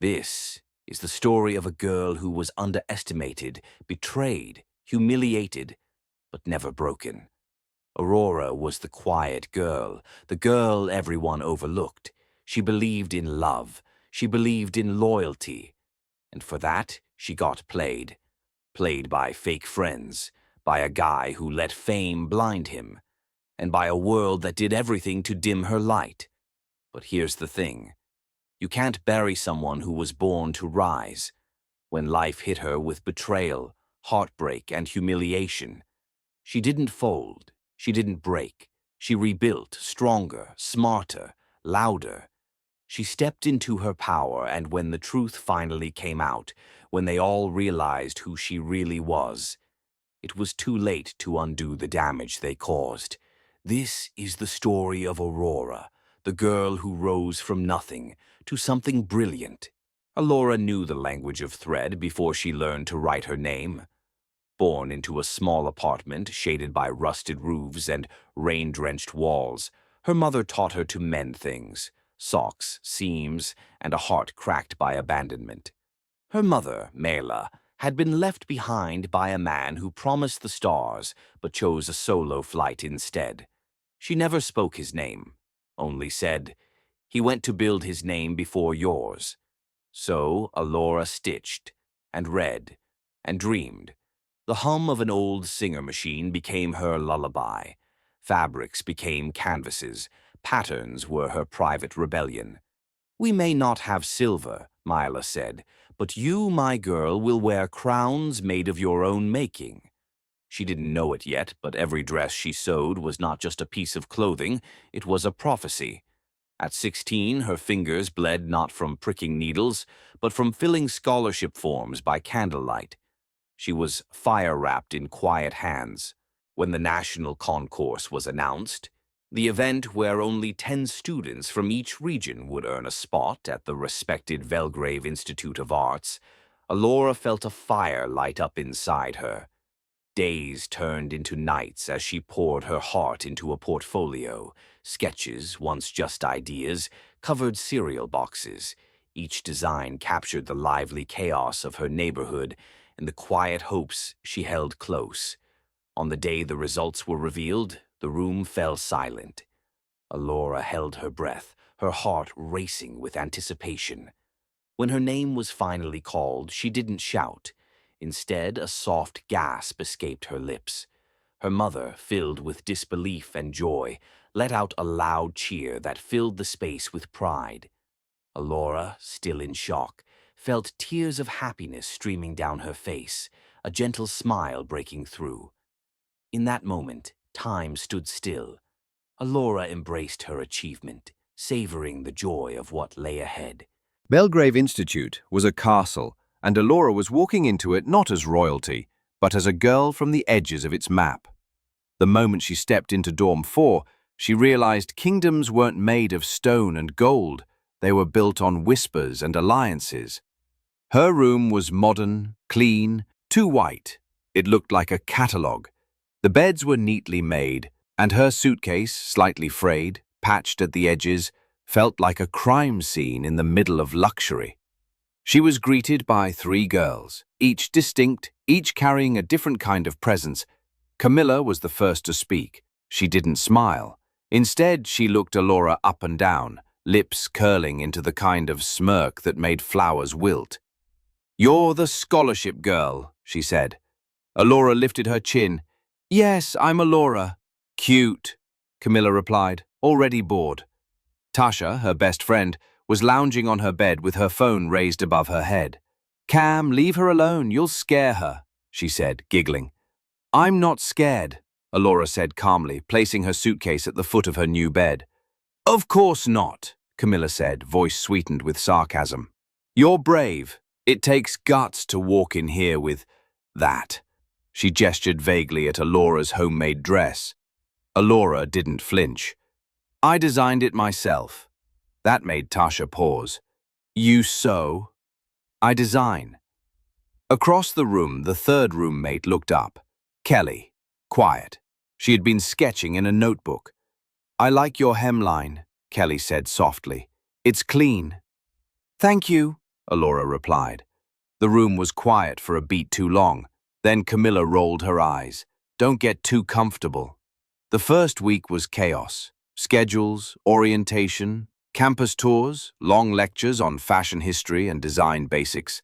This is the story of a girl who was underestimated, betrayed, humiliated, but never broken. Aurora was the quiet girl, the girl everyone overlooked. She believed in love, she believed in loyalty, and for that she got played. Played by fake friends, by a guy who let fame blind him, and by a world that did everything to dim her light. But here's the thing. You can't bury someone who was born to rise. When life hit her with betrayal, heartbreak, and humiliation, she didn't fold, she didn't break. She rebuilt, stronger, smarter, louder. She stepped into her power, and when the truth finally came out, when they all realized who she really was, it was too late to undo the damage they caused. This is the story of Aurora, the girl who rose from nothing to something brilliant. Aurora knew the language of thread before she learned to write her name. Born into a small apartment shaded by rusted roofs and rain-drenched walls, her mother taught her to mend things, socks, seams, and a heart cracked by abandonment. Her mother, Mela, had been left behind by a man who promised the stars but chose a solo flight instead. She never spoke his name, only said, "He went to build his name before yours." So Aurora stitched, and read, and dreamed. The hum of an old singer machine became her lullaby. Fabrics became canvases. Patterns were her private rebellion. "We may not have silver," Mila said, "but you, my girl, will wear crowns made of your own making." She didn't know it yet, but every dress she sewed was not just a piece of clothing, it was a prophecy. At 16, her fingers bled not from pricking needles, but from filling scholarship forms by candlelight. She was fire-wrapped in quiet hands. When the national concourse was announced, the event where only 10 students from each region would earn a spot at the respected Belgrave Institute of Arts, Aurora felt a fire light up inside her. Days turned into nights as she poured her heart into a portfolio. Sketches, once just ideas, covered cereal boxes. Each design captured the lively chaos of her neighborhood and the quiet hopes she held close. On the day the results were revealed, the room fell silent. Aurora held her breath, her heart racing with anticipation. When her name was finally called, she didn't shout. Instead, a soft gasp escaped her lips. Her mother, filled with disbelief and joy, let out a loud cheer that filled the space with pride. Aurora, still in shock, felt tears of happiness streaming down her face, a gentle smile breaking through. In that moment, time stood still. Aurora embraced her achievement, savoring the joy of what lay ahead. Belgrave Institute was a castle, and Aurora was walking into it not as royalty, but as a girl from the edges of its map. The moment she stepped into Dorm 4, she realized kingdoms weren't made of stone and gold, they were built on whispers and alliances. Her room was modern, clean, too white. It looked like a catalogue. The beds were neatly made, and her suitcase, slightly frayed, patched at the edges, felt like a crime scene in the middle of luxury. She was greeted by 3 girls, each distinct, each carrying a different kind of presence. Camilla was the first to speak. She didn't smile. Instead, she looked Aurora up and down, lips curling into the kind of smirk that made flowers wilt. "You're the scholarship girl," she said. Aurora lifted her chin. "Yes, I'm Aurora." "Cute," Camilla replied, already bored. Tasha, her best friend, was lounging on her bed with her phone raised above her head. "Cam, leave her alone, you'll scare her," she said, giggling. "I'm not scared," Aurora said calmly, placing her suitcase at the foot of her new bed. "Of course not," Camilla said, voice sweetened with sarcasm. "You're brave. It takes guts to walk in here with that." She gestured vaguely at Aurora's homemade dress. Aurora didn't flinch. "I designed it myself." That made Tasha pause. "You sew?" "I design." Across the room, the third roommate looked up. Kelly, quiet. She had been sketching in a notebook. "I like your hemline," Kelly said softly. "It's clean." "Thank you," Aurora replied. The room was quiet for a beat too long. Then Camilla rolled her eyes. Don't get too comfortable. The first week was chaos. Schedules, orientation, campus tours, long lectures on fashion history and design basics.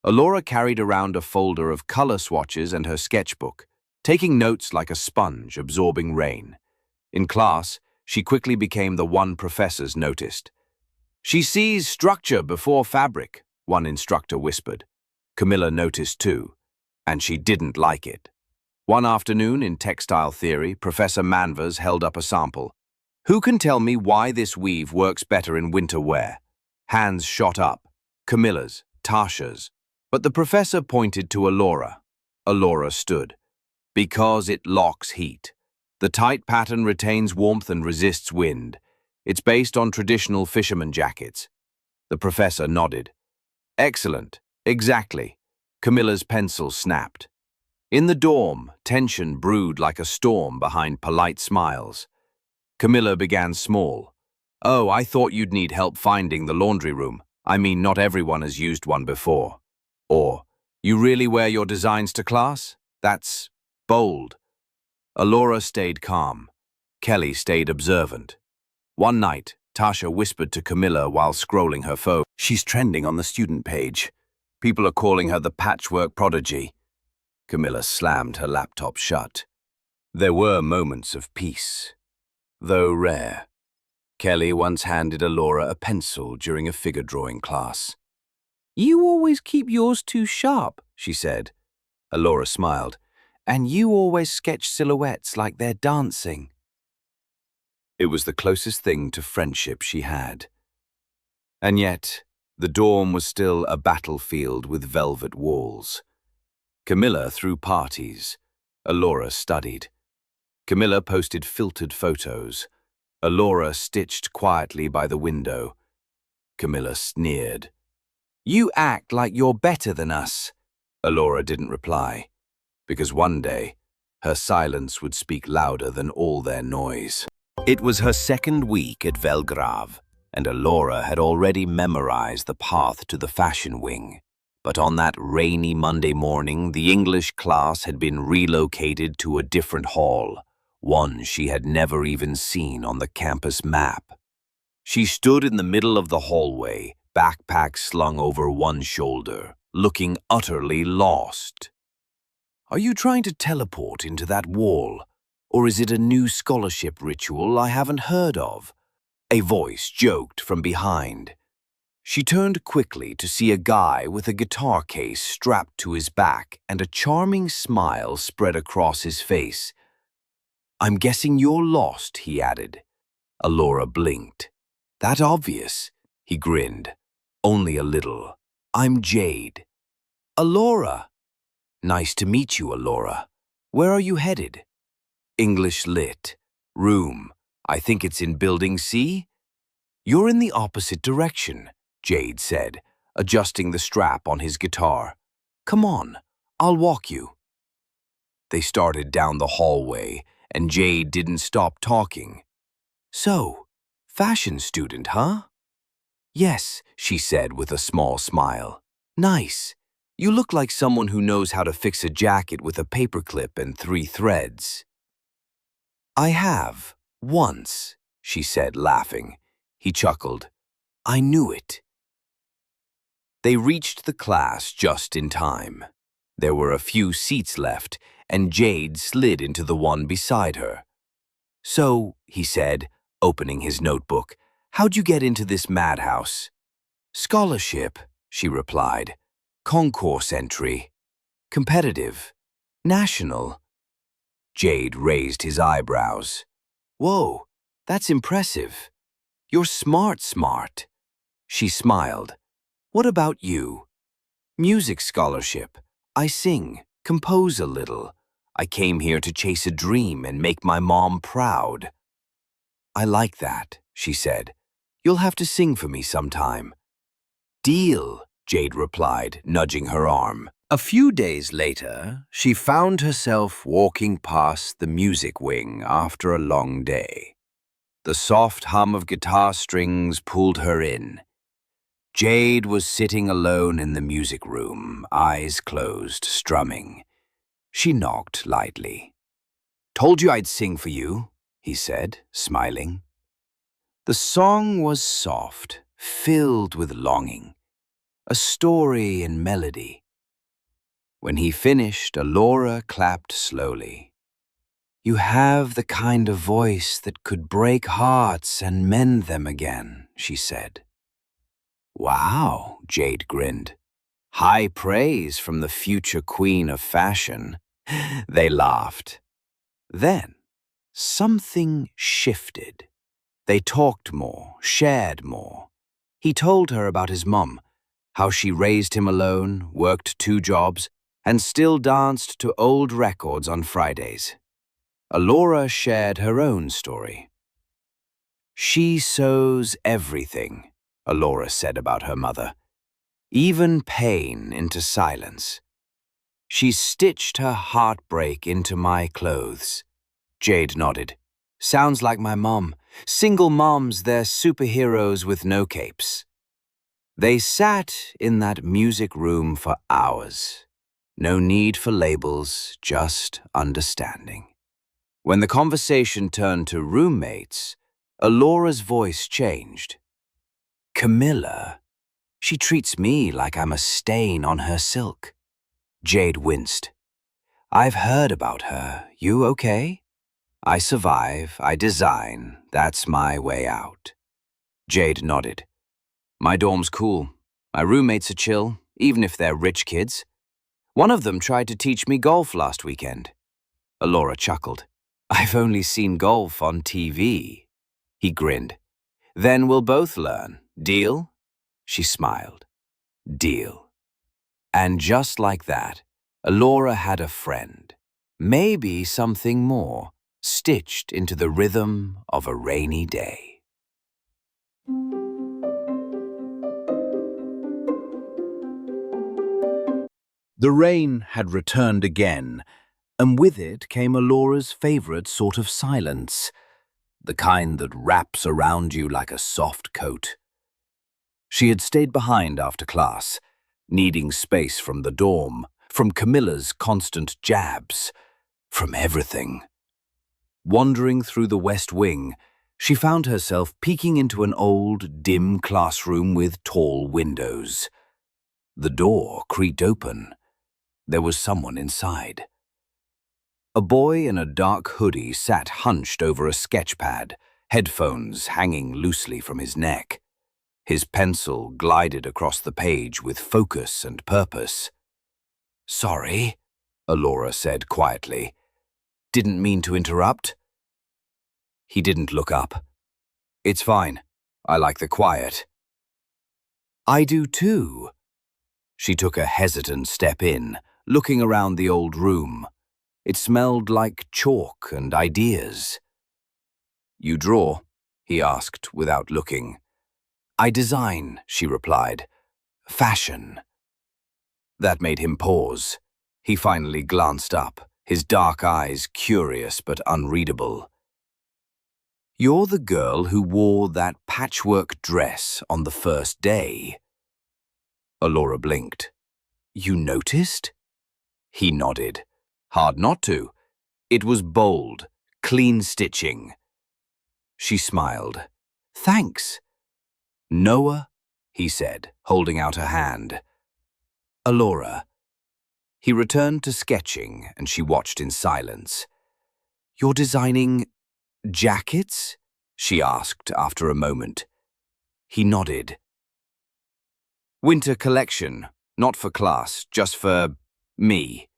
Aurora carried around a folder of color swatches and her sketchbook, taking notes like a sponge absorbing rain. In class, she quickly became the one professors noticed. She sees structure before fabric, one instructor whispered. Camilla noticed too, and she didn't like it. One afternoon in textile theory, Professor Manvers held up a sample. Who can tell me why this weave works better in winter wear? Hands shot up. Camilla's, Tasha's. But the professor pointed to Aurora. Aurora stood. Because it locks heat. The tight pattern retains warmth and resists wind. It's based on traditional fisherman jackets. The professor nodded. Excellent. Exactly. Camilla's pencil snapped. In the dorm, tension brewed like a storm behind polite smiles. Camilla began small. Oh, I thought you'd need help finding the laundry room. I mean, not everyone has used one before. Or, you really wear your designs to class? That's bold. Aurora stayed calm. Kelly stayed observant. One night, Tasha whispered to Camilla while scrolling her phone. She's trending on the student page. People are calling her the patchwork prodigy. Camilla slammed her laptop shut. There were moments of peace, though rare. Kelly once handed Aurora a pencil during a figure drawing class. You always keep yours too sharp, she said. Aurora smiled. And you always sketch silhouettes like they're dancing. It was the closest thing to friendship she had. And yet, the dorm was still a battlefield with velvet walls. Camilla threw parties. Aurora studied. Camilla posted filtered photos. Aurora stitched quietly by the window. Camilla sneered. You act like you're better than us. Aurora didn't reply, because one day, her silence would speak louder than all their noise. It was her second week at Velgrave, and Aurora had already memorized the path to the fashion wing. But on that rainy Monday morning, the English class had been relocated to a different hall, one she had never even seen on the campus map. She stood in the middle of the hallway, backpack slung over one shoulder, looking utterly lost. Are you trying to teleport into that wall? Or is it a new scholarship ritual I haven't heard of? A voice joked from behind. She turned quickly to see a guy with a guitar case strapped to his back and a charming smile spread across his face. I'm guessing you're lost, he added. Aurora blinked. That obvious, he grinned. Only a little. I'm Jade. Aurora. Nice to meet you, Aurora. Where are you headed? English Lit. Room. I think it's in Building C? You're in the opposite direction, Jade said, adjusting the strap on his guitar. Come on, I'll walk you. They started down the hallway, and Jade didn't stop talking. So, fashion student, huh? Yes, she said with a small smile. Nice. You look like someone who knows how to fix a jacket with a paperclip and 3 threads. I have, once, she said, laughing. He chuckled. I knew it. They reached the class just in time. There were a few seats left, and Jade slid into the one beside her. So, he said, opening his notebook, how'd you get into this madhouse? Scholarship, she replied. Concourse entry. Competitive. National. Jade raised his eyebrows. Whoa, that's impressive. You're smart. She smiled. What about you? Music scholarship. I sing, compose a little. I came here to chase a dream and make my mom proud. I like that, she said. You'll have to sing for me sometime. Deal, Jade replied, nudging her arm. A few days later, she found herself walking past the music wing after a long day. The soft hum of guitar strings pulled her in. Jade was sitting alone in the music room, eyes closed, strumming. She knocked lightly. "Told you I'd sing for you," he said, smiling. The song was soft, filled with longing, a story in melody. When he finished, Aurora clapped slowly. "You have the kind of voice that could break hearts and mend them again," she said. "Wow," Jade grinned. "High praise from the future queen of fashion." They laughed. Then, something shifted. They talked more, shared more. He told her about his mum, how she raised him alone, worked 2 jobs, and still danced to old records on Fridays. Aurora shared her own story. "She sews everything," Aurora said about her mother, "even pain into silence. She stitched her heartbreak into my clothes." Jade nodded. "Sounds like my mom. Single moms, they're superheroes with no capes." They sat in that music room for hours. No need for labels, just understanding. When the conversation turned to roommates, Aurora's voice changed. "Camilla, she treats me like I'm a stain on her silk." Jade winced. "I've heard about her. You okay?" "I survive, I design, that's my way out." Jade nodded. "My dorm's cool. My roommates are chill, even if they're rich kids. One of them tried to teach me golf last weekend." Aurora chuckled. "I've only seen golf on TV." He grinned. "Then we'll both learn. Deal?" She smiled. "Deal." And just like that, Aurora had a friend. Maybe something more, stitched into the rhythm of a rainy day. The rain had returned again, and with it came Aurora's favorite sort of silence, the kind that wraps around you like a soft coat. She had stayed behind after class, needing space from the dorm, from Camilla's constant jabs, from everything. Wandering through the West Wing, she found herself peeking into an old, dim classroom with tall windows. The door creaked open. There was someone inside. A boy in a dark hoodie sat hunched over a sketchpad, headphones hanging loosely from his neck. His pencil glided across the page with focus and purpose. "Sorry," Aurora said quietly. "Didn't mean to interrupt." He didn't look up. "It's fine. I like the quiet." "I do too." She took a hesitant step in, looking around the old room. It smelled like chalk and ideas. "You draw?" he asked without looking. "I design," she replied. "Fashion." That made him pause. He finally glanced up, his dark eyes curious but unreadable. "You're the girl who wore that patchwork dress on the first day." Aurora blinked. "You noticed?" He nodded. "Hard not to. It was bold, clean stitching." She smiled. "Thanks." "Noah," he said, holding out a hand. "Aurora." He returned to sketching, and she watched in silence. "You're designing jackets?" she asked after a moment. He nodded. "Winter collection, not for class, just for me."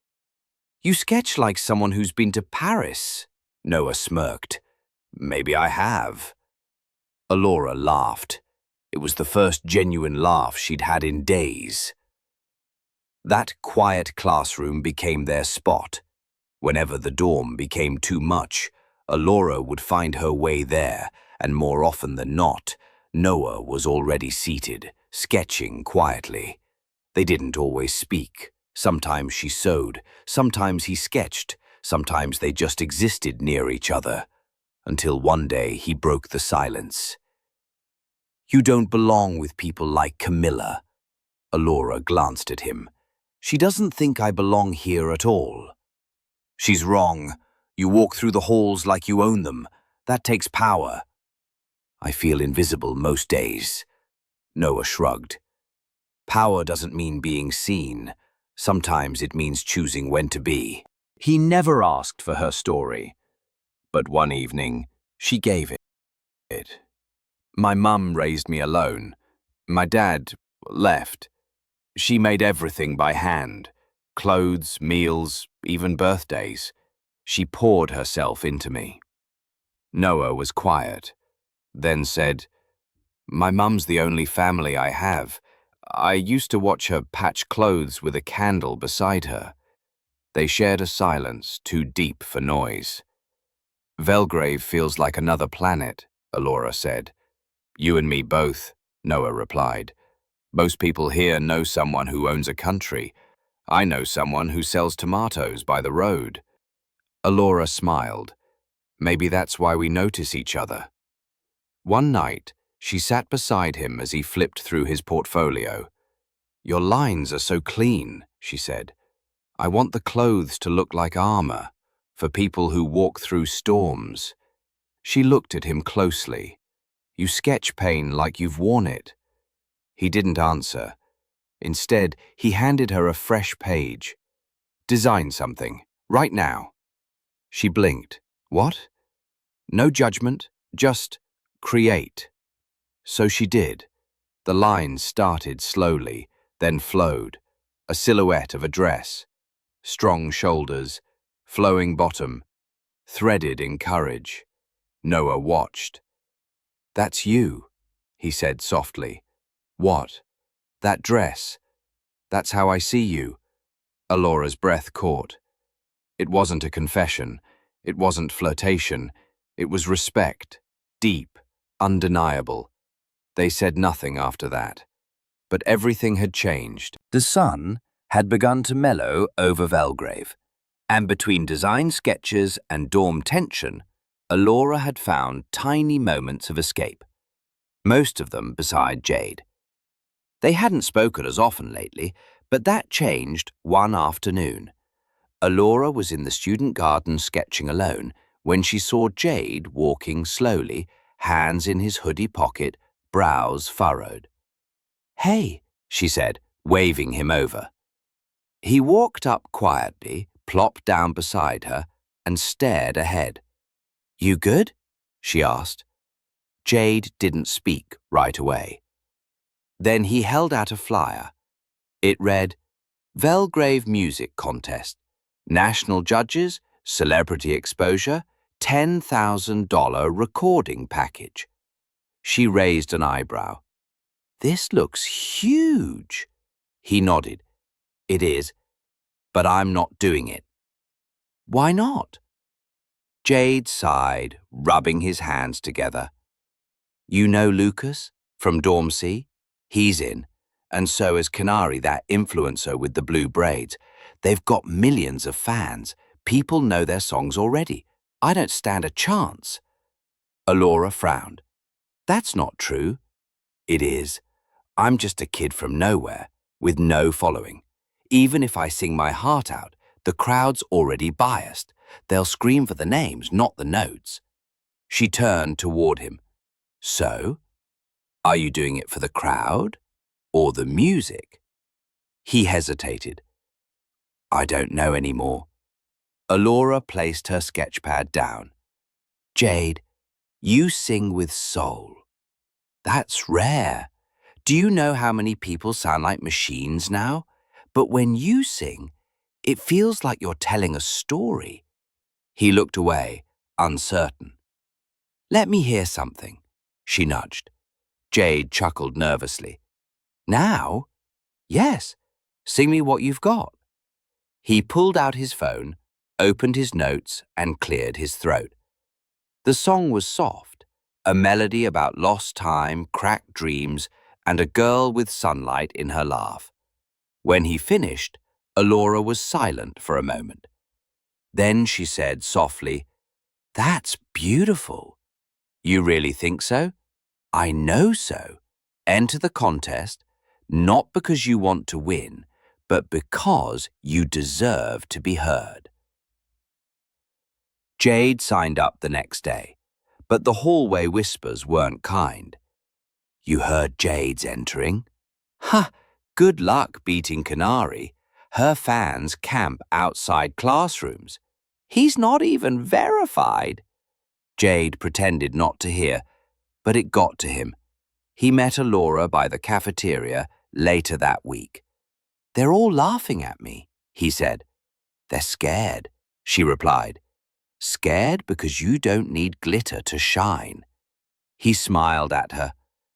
"You sketch like someone who's been to Paris," Noah smirked. "Maybe I have." Aurora laughed. It was the first genuine laugh she'd had in days. That quiet classroom became their spot. Whenever the dorm became too much, Aurora would find her way there, and more often than not, Noah was already seated, sketching quietly. They didn't always speak. Sometimes she sewed, sometimes he sketched, sometimes they just existed near each other. Until one day he broke the silence. You don't belong with people like Camilla. Aurora glanced at him. She doesn't think I belong here at all. She's wrong. You walk through the halls like you own them. That takes power. I feel invisible most days. Noah shrugged. Power doesn't mean being seen. Sometimes it means choosing when to be. He never asked for her story. But one evening, she gave it. My mum raised me alone. My dad left. She made everything by hand. Clothes, meals, even birthdays. She poured herself into me. Noah was quiet, then said, My mum's the only family I have. I used to watch her patch clothes with a candle beside her. They shared a silence too deep for noise. Velgrave feels like another planet, Aurora said. You and me both, Noah replied. Most people here know someone who owns a country. I know someone who sells tomatoes by the road. Aurora smiled. Maybe that's why we notice each other. One night, she sat beside him as he flipped through his portfolio. Your lines are so clean, she said. I want the clothes to look like armor, for people who walk through storms. She looked at him closely. You sketch pain like you've worn it. He didn't answer. Instead, he handed her a fresh page. Design something, right now. She blinked. What? No judgment, just create. So she did. The lines started slowly, then flowed. A silhouette of a dress. Strong shoulders, flowing bottom, threaded in courage. Noah watched. That's you, he said softly. What? That dress. That's how I see you. Aurora's breath caught. It wasn't a confession. It wasn't flirtation. It was respect. Deep, undeniable. They said nothing after that. But everything had changed. The sun had begun to mellow over Velgrave, and between design sketches and dorm tension, Aurora had found tiny moments of escape, most of them beside Jade. They hadn't spoken as often lately, but that changed one afternoon. Aurora was in the student garden sketching alone when she saw Jade walking slowly, hands in his hoodie pocket, brows furrowed. Hey, she said, waving him over. He walked up quietly, plopped down beside her, and stared ahead. You good? She asked. Jade didn't speak right away. Then he held out a flyer. It read, Velgrave Music Contest. National judges, celebrity exposure, $10,000 recording package. She raised an eyebrow. This looks huge. He nodded. It is, but I'm not doing it. Why not? Jade sighed, rubbing his hands together. You know Lucas from Dorm C? He's in, and so is Canary, that influencer with the blue braids. They've got millions of fans. People know their songs already. I don't stand a chance. Aurora frowned. That's not true. It is. I'm just a kid from nowhere, with no following. Even if I sing my heart out, the crowd's already biased. They'll scream for the names, not the notes. She turned toward him. So, are you doing it for the crowd or the music? He hesitated. I don't know anymore. Aurora placed her sketchpad down. Jade, you sing with soul. That's rare. Do you know how many people sound like machines now? But when you sing, it feels like you're telling a story. He looked away, uncertain. Let me hear something, she nudged. Jade chuckled nervously. Now? Yes. Sing me what you've got. He pulled out his phone, opened his notes, and cleared his throat. The song was soft, a melody about lost time, cracked dreams, and a girl with sunlight in her laugh. When he finished, Aurora was silent for a moment. Then she said softly, That's beautiful. You really think so? I know so. Enter the contest, not because you want to win, but because you deserve to be heard. Jade signed up the next day, but the hallway whispers weren't kind. You heard Jade's entering? Ha! Good luck beating Canary. Her fans camp outside classrooms. He's not even verified. Jade pretended not to hear, but it got to him. He met Aurora by the cafeteria later that week. They're all laughing at me, he said. They're scared, she replied. Scared because you don't need glitter to shine. He smiled at her,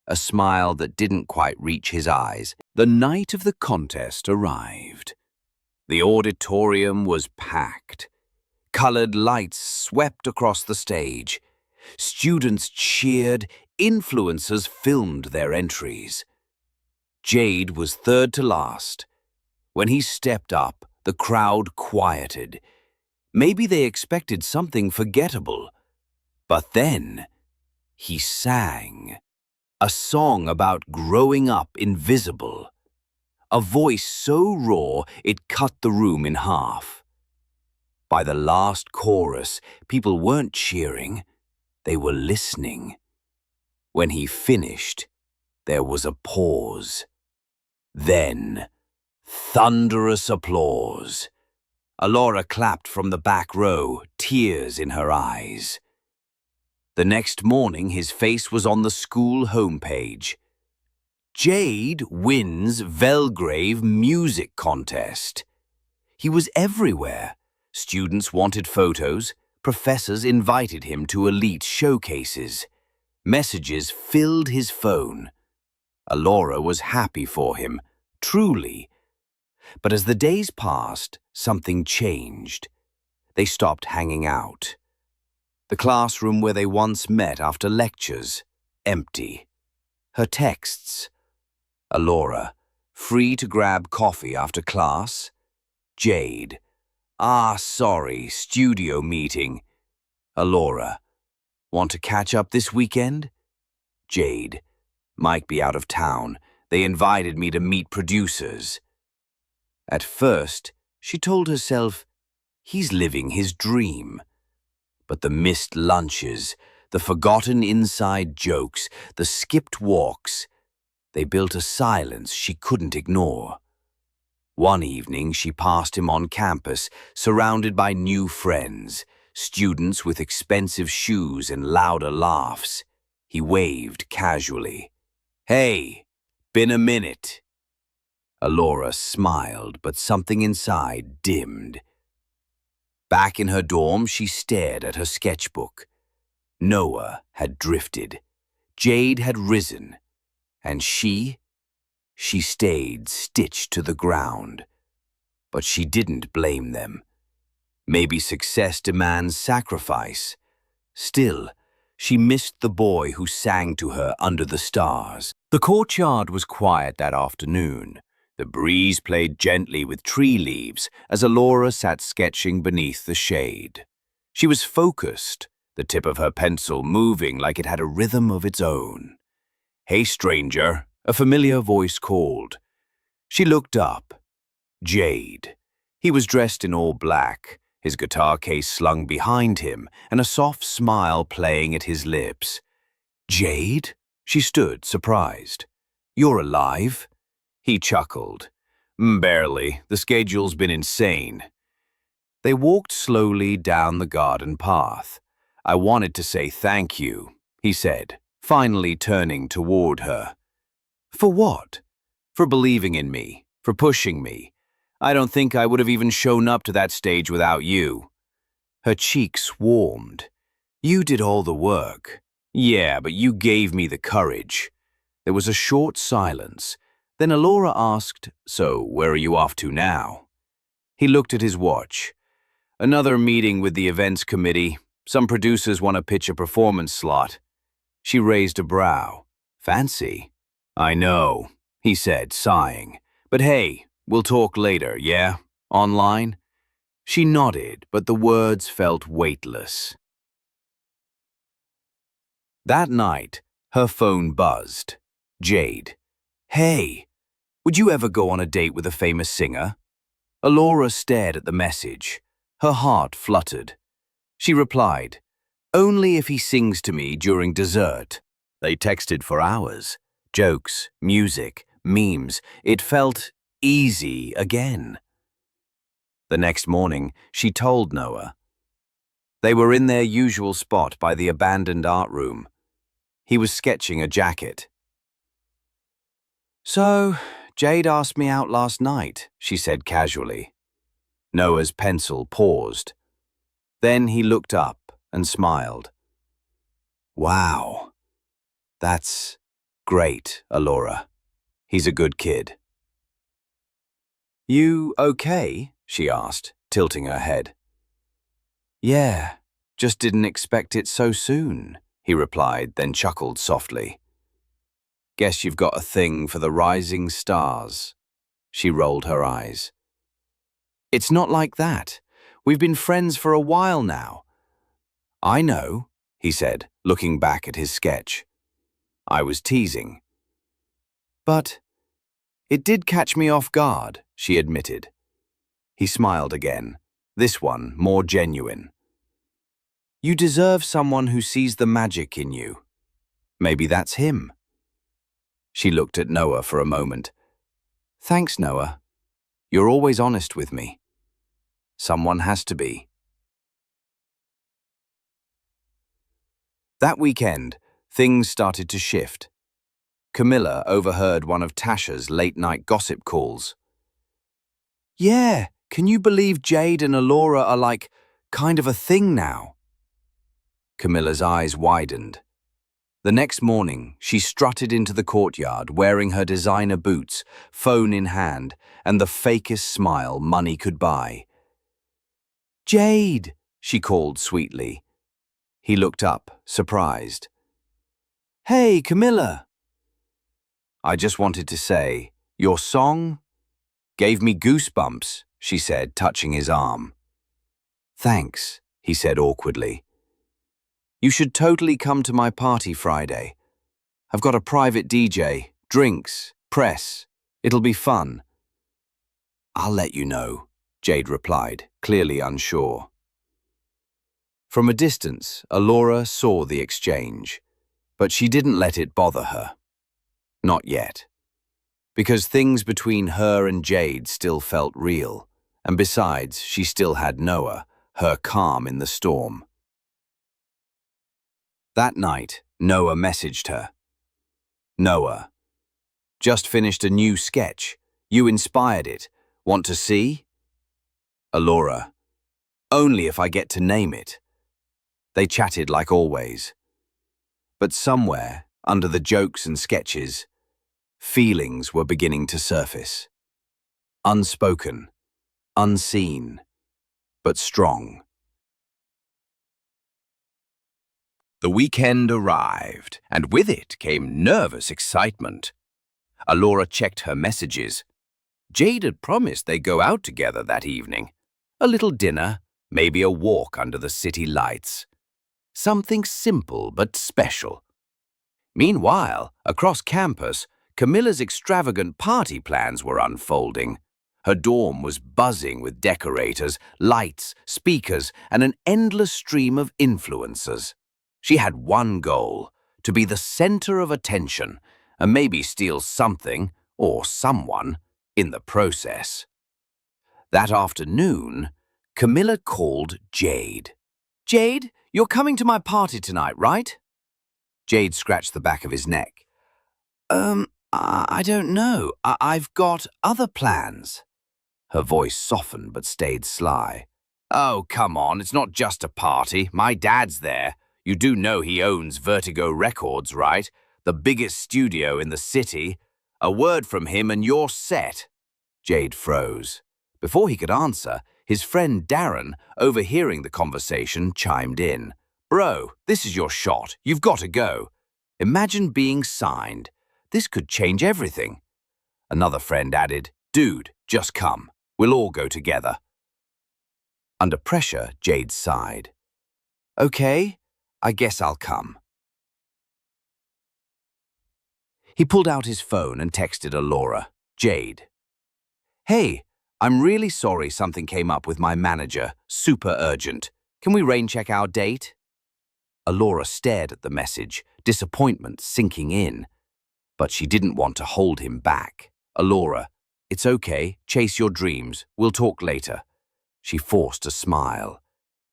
a smile that didn't quite reach his eyes. The night of the contest arrived. The auditorium was packed. Colored lights swept across the stage. Students cheered, influencers filmed their entries. Jade was third to last. When he stepped up, the crowd quieted. Maybe they expected something forgettable. But then, he sang. A song about growing up invisible. A voice so raw it cut the room in half. By the last chorus, people weren't cheering. They were listening. When he finished, there was a pause. Then, thunderous applause. Aurora clapped from the back row, tears in her eyes. The next morning, his face was on the school homepage. Jade wins Belgrave music contest. He was everywhere. Students wanted photos. Professors invited him to elite showcases. Messages filled his phone. Aurora was happy for him, truly. But as the days passed, something changed. They stopped hanging out. The classroom where they once met after lectures, empty. Her texts. Aurora, free to grab coffee after class? Jade, sorry, studio meeting. Aurora, want to catch up this weekend? Jade, might be out of town. They invited me to meet producers. At first, she told herself, he's living his dream. But the missed lunches, the forgotten inside jokes, the skipped walks, they built a silence she couldn't ignore. One evening, she passed him on campus, surrounded by new friends, students with expensive shoes and louder laughs. He waved casually. Hey, been a minute. Aurora smiled, but something inside dimmed. Back in her dorm, she stared at her sketchbook. Noah had drifted. Jade had risen. And she stayed stitched to the ground. But she didn't blame them. Maybe success demands sacrifice. Still, she missed the boy who sang to her under the stars. The courtyard was quiet that afternoon. The breeze played gently with tree leaves as Aurora sat sketching beneath the shade. She was focused, the tip of her pencil moving like it had a rhythm of its own. Hey, stranger, a familiar voice called. She looked up. Jade. He was dressed in all black, his guitar case slung behind him, and a soft smile playing at his lips. Jade? She stood, surprised. You're alive? He chuckled. Barely. The schedule's been insane. They walked slowly down the garden path. I wanted to say thank you, he said, finally turning toward her. For what? For believing in me, for pushing me. I don't think I would have even shown up to that stage without you. Her cheeks warmed. You did all the work. Yeah, but you gave me the courage. There was a short silence. Then Aurora asked, so where are you off to now? He looked at his watch. Another meeting with the events committee. Some producers want to pitch a performance slot. She raised a brow. Fancy? I know, he said, sighing. But hey, we'll talk later, yeah? Online? She nodded, but the words felt weightless. That night, her phone buzzed. Jade. Hey, would you ever go on a date with a famous singer? Aurora stared at the message. Her heart fluttered. She replied, only if he sings to me during dessert. They texted for hours. Jokes, music, memes. It felt easy again. The next morning, she told Noah. They were in their usual spot by the abandoned art room. He was sketching a jacket. So, Jade asked me out last night, she said casually. Noah's pencil paused. Then he looked up and smiled. Wow, that's great, Aurora. He's a good kid. You okay? She asked, tilting her head. Yeah, just didn't expect it so soon, he replied, then chuckled softly. Guess you've got a thing for the rising stars. She rolled her eyes. It's not like that. We've been friends for a while now. I know, he said, looking back at his sketch. I was teasing. But it did catch me off guard, she admitted. He smiled again, this one more genuine. You deserve someone who sees the magic in you. Maybe that's him. She looked at Noah for a moment. Thanks, Noah. You're always honest with me. Someone has to be. That weekend, things started to shift. Camilla overheard one of Tasha's late-night gossip calls. Yeah, can you believe Jade and Aurora are like kind of a thing now? Camilla's eyes widened. The next morning, she strutted into the courtyard wearing her designer boots, phone in hand, and the fakest smile money could buy. Jade, she called sweetly. He looked up, surprised. Hey, Camilla. I just wanted to say, your song gave me goosebumps, she said, touching his arm. Thanks, he said awkwardly. You should totally come to my party Friday. I've got a private DJ, drinks, press. It'll be fun. I'll let you know, Jade replied, clearly unsure. From a distance, Aurora saw the exchange, but she didn't let it bother her. Not yet. Because things between her and Jade still felt real, and besides, she still had Noah, her calm in the storm. That night, Noah messaged her. Noah, just finished a new sketch. You inspired it. Want to see? Aurora, only if I get to name it. They chatted like always. But somewhere, under the jokes and sketches, feelings were beginning to surface. Unspoken, unseen, but strong. The weekend arrived, and with it came nervous excitement. Aurora checked her messages. Jade had promised they'd go out together that evening. A little dinner, maybe a walk under the city lights. Something simple but special. Meanwhile, across campus, Camilla's extravagant party plans were unfolding. Her dorm was buzzing with decorators, lights, speakers, and an endless stream of influencers. She had one goal, to be the center of attention, and maybe steal something, or someone, in the process. That afternoon, Camilla called Jade. Jade, you're coming to my party tonight, right? Jade scratched the back of his neck. I don't know. I've got other plans. Her voice softened but stayed sly. Oh, come on, it's not just a party. My dad's there. You do know he owns Vertigo Records, right? The biggest studio in the city. A word from him and you're set. Jade froze. Before he could answer, his friend Darren, overhearing the conversation, chimed in. Bro, this is your shot. You've got to go. Imagine being signed. This could change everything. Another friend added, Dude, just come. We'll all go together. Under pressure, Jade sighed. Okay, I guess I'll come. He pulled out his phone and texted Aurora, Jade. Hey, I'm really sorry something came up with my manager. Super urgent. Can we rain check our date? Aurora stared at the message, disappointment sinking in. But she didn't want to hold him back. Aurora, it's okay. Chase your dreams. We'll talk later. She forced a smile.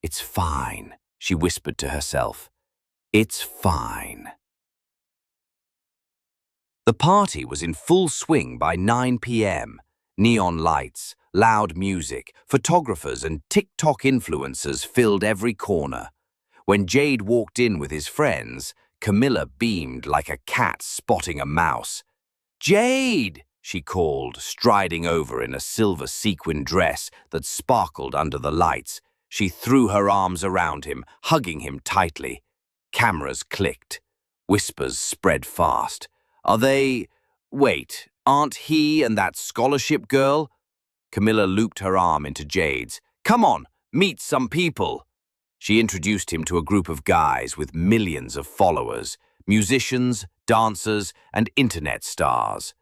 It's fine, she whispered to herself. It's fine. The party was in full swing by 9 p.m. Neon lights, loud music, photographers and TikTok influencers filled every corner. When Jade walked in with his friends, Camilla beamed like a cat spotting a mouse. Jade, she called, striding over in a silver sequin dress that sparkled under the lights. She threw her arms around him, hugging him tightly. Cameras clicked. Whispers spread fast. Are they... Wait, aren't he and that scholarship girl? Camilla looped her arm into Jade's. Come on, meet some people. She introduced him to a group of guys with millions of followers, musicians, dancers, and internet stars.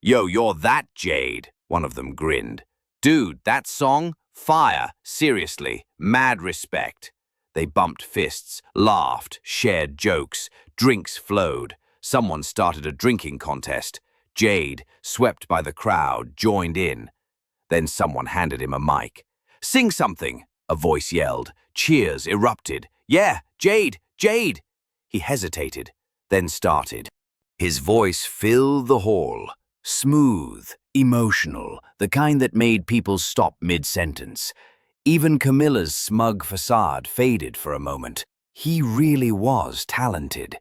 Yo, you're that Jade, one of them grinned. Dude, that song? Fire, seriously, mad respect. They bumped fists, laughed, shared jokes, drinks flowed. Someone started a drinking contest. Jade, swept by the crowd, joined in. Then someone handed him a mic. Sing something, a voice yelled. Cheers erupted. Yeah, Jade, Jade. He hesitated, then started. His voice filled the hall. Smooth, emotional, the kind that made people stop mid-sentence. Even Camilla's smug facade faded for a moment. He really was talented.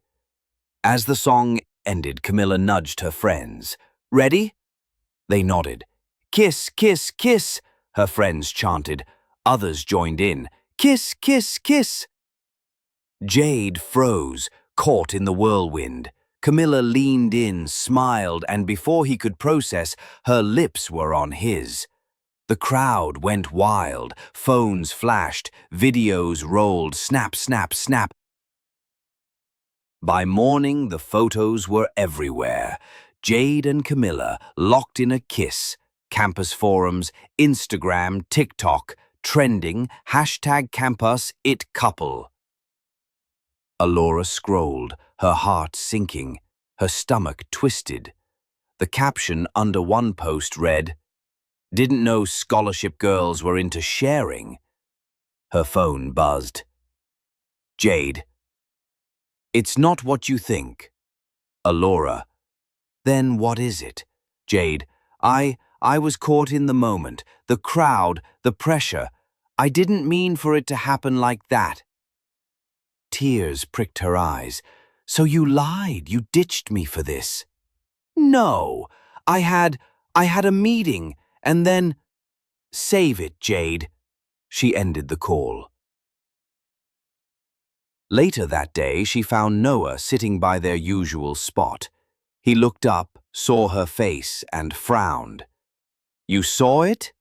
As the song ended, Camilla nudged her friends. Ready? They nodded. Kiss, kiss, kiss, her friends chanted. Others joined in. Kiss, kiss, kiss. Jade froze, caught in the whirlwind. Camilla leaned in, smiled, and before he could process, her lips were on his. The crowd went wild. Phones flashed, videos rolled, snap, snap, snap. By morning, the photos were everywhere. Jade and Camilla locked in a kiss. Campus forums, Instagram, TikTok, trending, #CampusItCouple. Aurora scrolled, her heart sinking, her stomach twisted. The caption under one post read, Didn't know scholarship girls were into sharing. Her phone buzzed. Jade. It's not what you think. Aurora. Then what is it? Jade. I was caught in the moment, the crowd, the pressure. I didn't mean for it to happen like that. Tears pricked her eyes. So you lied, you ditched me for this. No, I had a meeting, and then... Save it, Jade. She ended the call. Later that day, she found Noah sitting by their usual spot. He looked up, saw her face, and frowned. You saw it?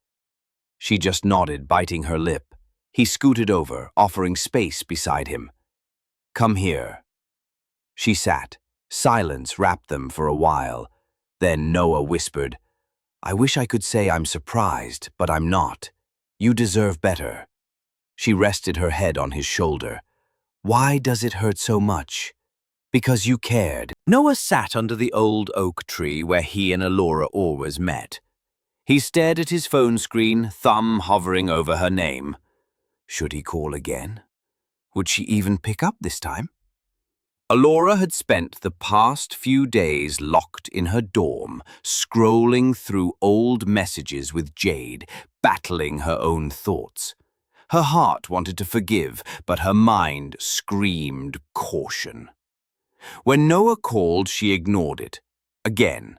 She just nodded, biting her lip. He scooted over, offering space beside him. Come here. She sat. Silence wrapped them for a while. Then Noah whispered, I wish I could say I'm surprised, but I'm not. You deserve better. She rested her head on his shoulder. Why does it hurt so much? Because you cared. Noah sat under the old oak tree where he and Aurora always met. He stared at his phone screen, thumb hovering over her name. Should he call again? Would she even pick up this time? Aurora had spent the past few days locked in her dorm, scrolling through old messages with Jade, battling her own thoughts. Her heart wanted to forgive, but her mind screamed caution. When Noah called, she ignored it. Again.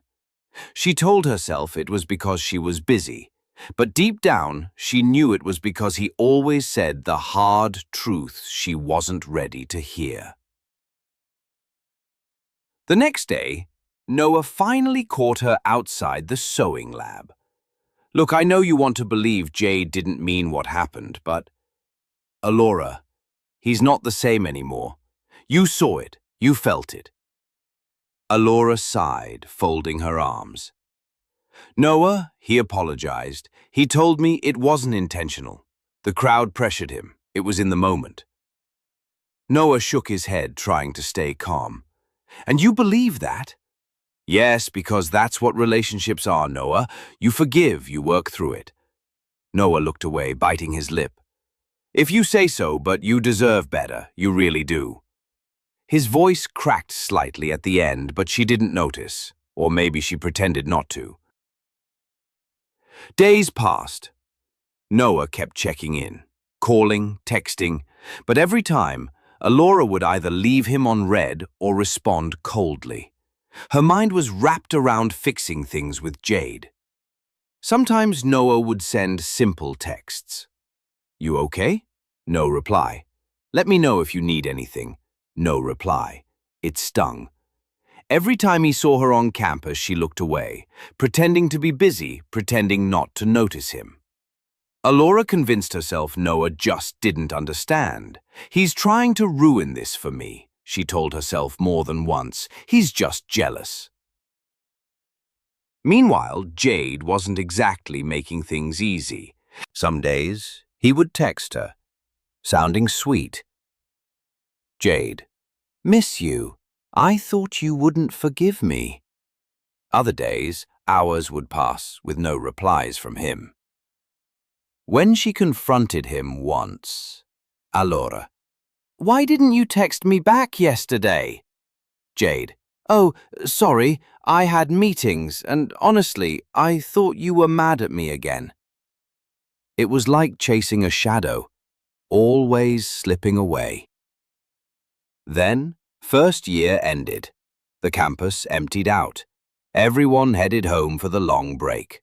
She told herself it was because she was busy, but deep down, she knew it was because he always said the hard truths she wasn't ready to hear. The next day, Noah finally caught her outside the sewing lab. Look, I know you want to believe Jade didn't mean what happened, but... Aurora, he's not the same anymore. You saw it. You felt it. Aurora sighed, folding her arms. Noah, he apologized. He told me it wasn't intentional. The crowd pressured him. It was in the moment. Noah shook his head, trying to stay calm. And you believe that? Yes, because that's what relationships are, Noah. You forgive, you work through it. Noah looked away, biting his lip. If you say so, but you deserve better, you really do. His voice cracked slightly at the end, but she didn't notice, or maybe she pretended not to. Days passed. Noah kept checking in, calling, texting, but every time, Aurora would either leave him on red or respond coldly. Her mind was wrapped around fixing things with Jade. Sometimes Noah would send simple texts. You okay? No reply. Let me know if you need anything. No reply. It stung. Every time he saw her on campus, she looked away, pretending to be busy, pretending not to notice him. Aurora convinced herself Noah just didn't understand. He's trying to ruin this for me, she told herself more than once. He's just jealous. Meanwhile, Jade wasn't exactly making things easy. Some days, he would text her, sounding sweet. Jade, miss you. I thought you wouldn't forgive me. Other days, hours would pass with no replies from him. When she confronted him once, Aurora, why didn't you text me back yesterday? Jade, oh, sorry, I had meetings, and honestly, I thought you were mad at me again. It was like chasing a shadow, always slipping away. Then, first year ended. The campus emptied out. Everyone headed home for the long break.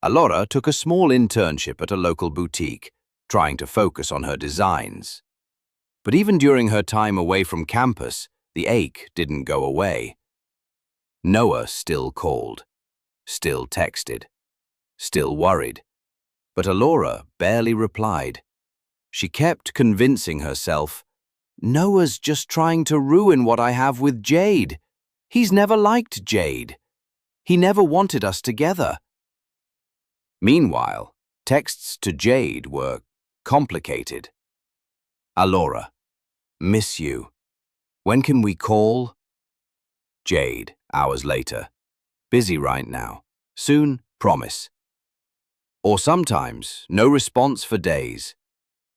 Aurora took a small internship at a local boutique, trying to focus on her designs. But even during her time away from campus, the ache didn't go away. Noah still called, still texted, still worried. But Aurora barely replied. She kept convincing herself, Noah's just trying to ruin what I have with Jade. He's never liked Jade. He never wanted us together. Meanwhile, texts to Jade were complicated. Aurora, miss you. When can we call? Jade, hours later. Busy right now. Soon, promise. Or sometimes, no response for days.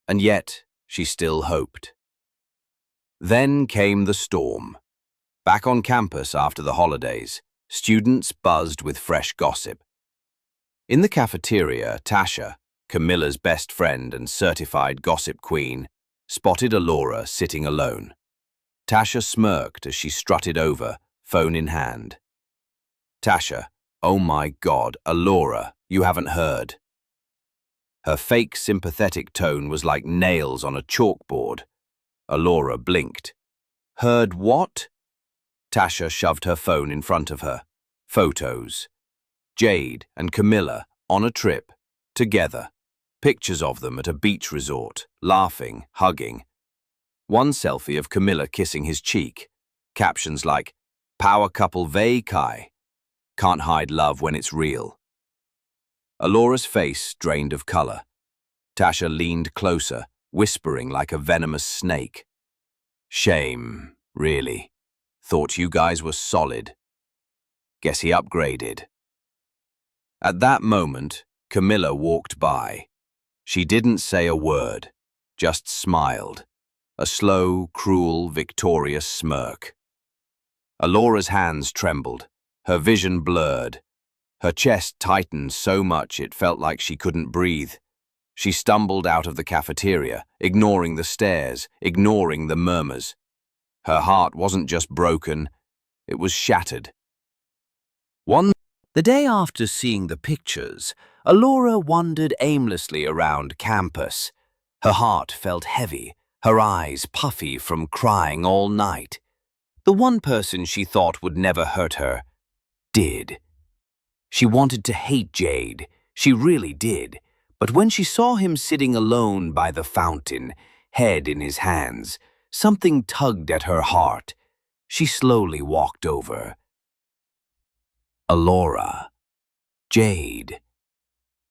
And yet, she still hoped. Then came the storm. Back on campus after the holidays, students buzzed with fresh gossip. In the cafeteria, Tasha, Camilla's best friend and certified gossip queen, spotted Aurora sitting alone. Tasha smirked as she strutted over, phone in hand. Tasha, oh my God, Aurora, you haven't heard. Her fake sympathetic tone was like nails on a chalkboard. Aurora blinked. Heard what? Tasha shoved her phone in front of her. Photos. Jade and Camilla on a trip, together. Pictures of them at a beach resort, laughing, hugging. One selfie of Camilla kissing his cheek. Captions like, Power couple vei kai. Can't hide love when it's real. Aurora's face drained of color. Tasha leaned closer, whispering like a venomous snake. Shame, really. Thought you guys were solid. Guess he upgraded. At that moment, Camilla walked by. She didn't say a word, just smiled. A slow, cruel, victorious smirk. Aurora's hands trembled, her vision blurred. Her chest tightened so much it felt like she couldn't breathe. She stumbled out of the cafeteria, ignoring the stares, ignoring the murmurs. Her heart wasn't just broken, it was shattered. The day after seeing the pictures, Aurora wandered aimlessly around campus. Her heart felt heavy, her eyes puffy from crying all night. The one person she thought would never hurt her, did. She wanted to hate Jade, she really did. But when she saw him sitting alone by the fountain, head in his hands, something tugged at her heart. She slowly walked over. Aurora. Jade.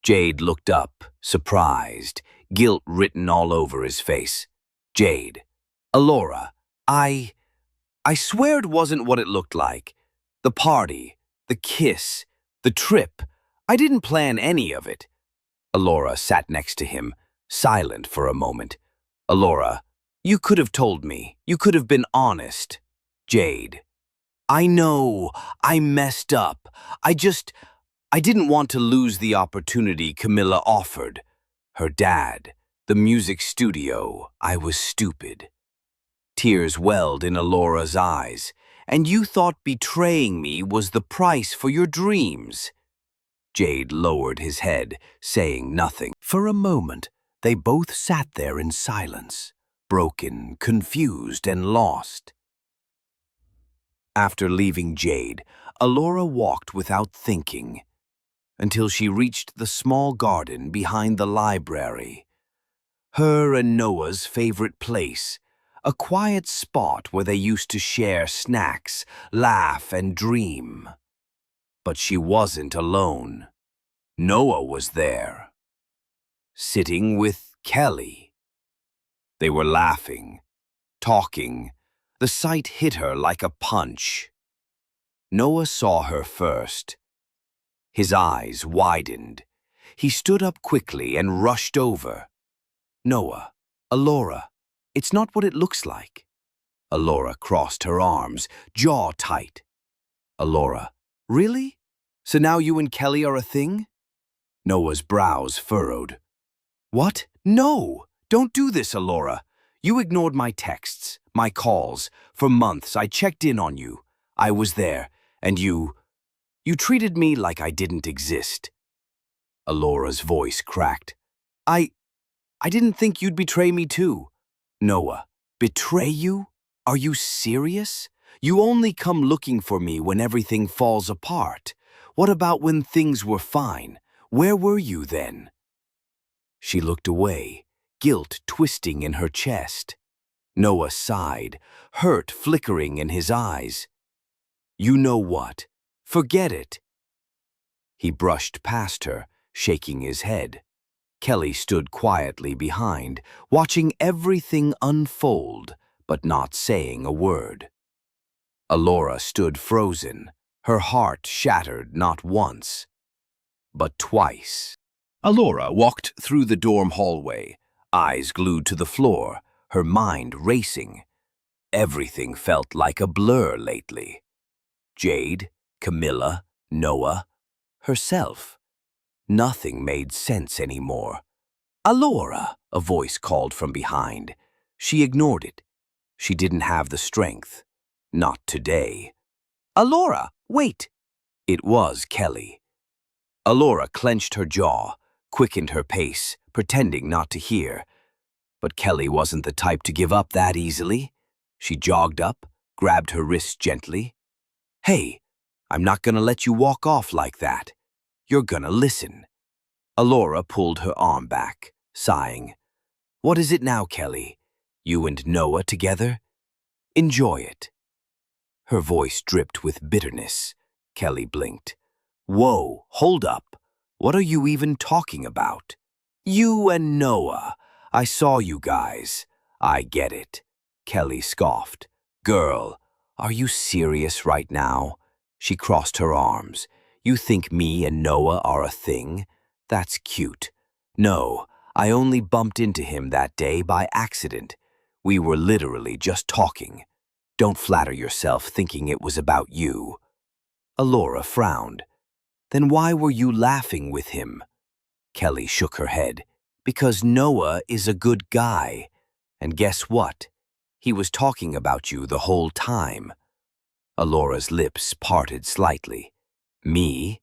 Jade looked up, surprised, guilt written all over his face. Jade. Aurora. I swear it wasn't what it looked like. The party, the kiss, the trip. I didn't plan any of it. Aurora sat next to him, silent for a moment. Aurora, you could have told me. You could have been honest. Jade. I know. I messed up. I didn't want to lose the opportunity Camilla offered. Her dad, the music studio. I was stupid. Tears welled in Aurora's eyes. And you thought betraying me was the price for your dreams. Jade lowered his head, saying nothing. For a moment, they both sat there in silence, broken, confused, and lost. After leaving Jade, Aurora walked without thinking, until she reached the small garden behind the library. Her and Noah's favorite place, a quiet spot where they used to share snacks, laugh, and dream. But she wasn't alone. Noah was there, sitting with Kelly. They were laughing, talking. The sight hit her like a punch. Noah saw her first. His eyes widened. He stood up quickly and rushed over. Noah, Aurora, it's not what it looks like. Aurora crossed her arms, jaw tight. Aurora, really? So now you and Kelly are a thing? Noah's brows furrowed. What? No! Don't do this, Aurora. You ignored my texts, my calls. For months, I checked in on you. I was there, and you treated me like I didn't exist. Aurora's voice cracked. I didn't think you'd betray me too. Noah, betray you? Are you serious? You only come looking for me when everything falls apart. What about when things were fine? Where were you then? She looked away, guilt twisting in her chest. Noah sighed, hurt flickering in his eyes. You know what? Forget it. He brushed past her, shaking his head. Kelly stood quietly behind, watching everything unfold, but not saying a word. Aurora stood frozen, her heart shattered not once, but twice. Aurora walked through the dorm hallway, eyes glued to the floor, her mind racing. Everything felt like a blur lately. Jade, Camilla, Noah, herself. Nothing made sense anymore. Aurora, a voice called from behind. She ignored it. She didn't have the strength. Not today. Aurora, wait! It was Kelly. Aurora clenched her jaw, quickened her pace, pretending not to hear. But Kelly wasn't the type to give up that easily. She jogged up, grabbed her wrist gently. Hey, I'm not gonna let you walk off like that. You're gonna listen. Aurora pulled her arm back, sighing. What is it now, Kelly? You and Noah together? Enjoy it. Her voice dripped with bitterness. Kelly blinked. Whoa, hold up. What are you even talking about? You and Noah. I saw you guys. I get it. Kelly scoffed. Girl, are you serious right now? She crossed her arms. You think me and Noah are a thing? That's cute. No, I only bumped into him that day by accident. We were literally just talking. Don't flatter yourself thinking it was about you. Aurora frowned. Then why were you laughing with him? Kelly shook her head. Because Noah is a good guy. And guess what? He was talking about you the whole time. Aurora's lips parted slightly. Me?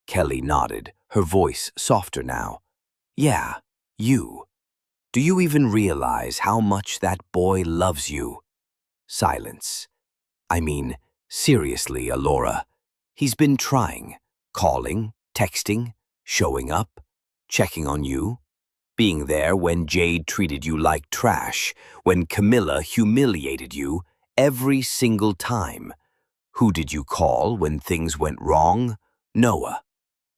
Kelly nodded, her voice softer now. Yeah, you. Do you even realize how much that boy loves you? Silence. I mean, seriously, Aurora. He's been trying, calling, texting, showing up, checking on you, being there when Jade treated you like trash, when Camilla humiliated you, every single time. Who did you call when things went wrong? Noah.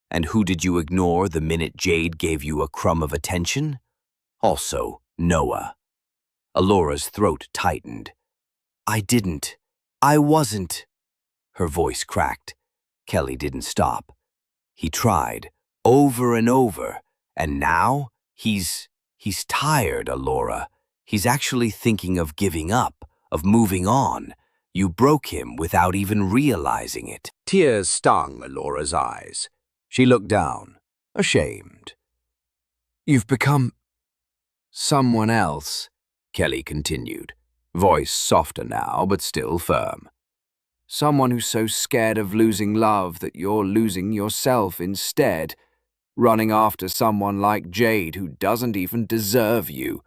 And who did you ignore the minute Jade gave you a crumb of attention? Also Noah. Aurora's throat tightened. I didn't. I wasn't. Her voice cracked. Kelly didn't stop. He tried, over and over, and now he's tired, Aurora. He's actually thinking of giving up, of moving on. You broke him without even realizing it. Tears stung Aurora's eyes. She looked down, ashamed. You've become someone else, Kelly continued, voice softer now but still firm. Someone who's so scared of losing love that you're losing yourself instead, running after someone like Jade who doesn't even deserve you,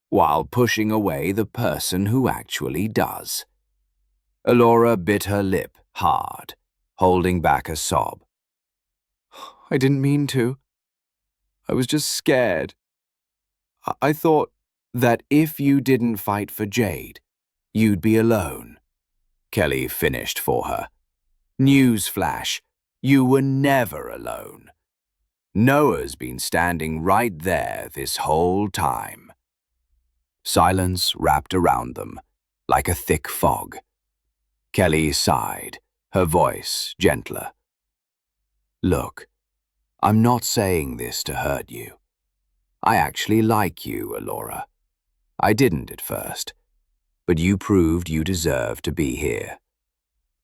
while pushing away the person who actually does. Aurora bit her lip hard, holding back a sob. I didn't mean to. I was just scared. I thought that if you didn't fight for Jade, you'd be alone. Kelly finished for her. Newsflash, you were never alone. Noah's been standing right there this whole time. Silence wrapped around them, like a thick fog. Kelly sighed, her voice gentler. Look, I'm not saying this to hurt you. I actually like you, Aurora. I didn't at first, but you proved you deserve to be here.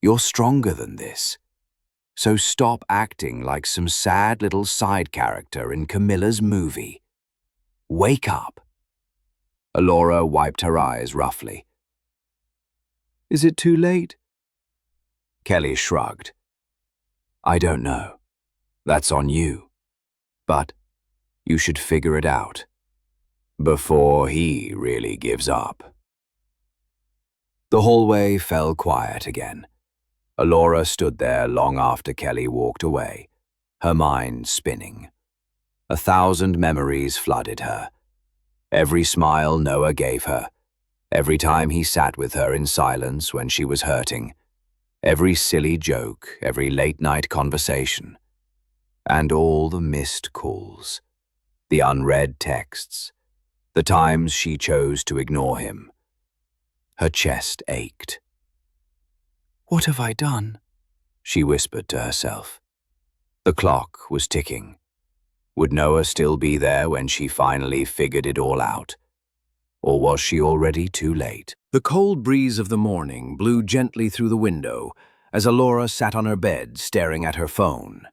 You're stronger than this. So stop acting like some sad little side character in Camilla's movie. Wake up. Aurora wiped her eyes roughly. Is it too late? Kelly shrugged. I don't know. That's on you. But you should figure it out before he really gives up. The hallway fell quiet again. Aurora stood there long after Kelly walked away, her mind spinning. 1,000 memories flooded her. Every smile Noah gave her, every time he sat with her in silence when she was hurting, every silly joke, every late-night conversation, and all the missed calls, the unread texts, the times she chose to ignore him. Her chest ached. What have I done? She whispered to herself. The clock was ticking. Would Noah still be there when she finally figured it all out? Or was she already too late? The cold breeze of the morning blew gently through the window as Aurora sat on her bed staring at her phone.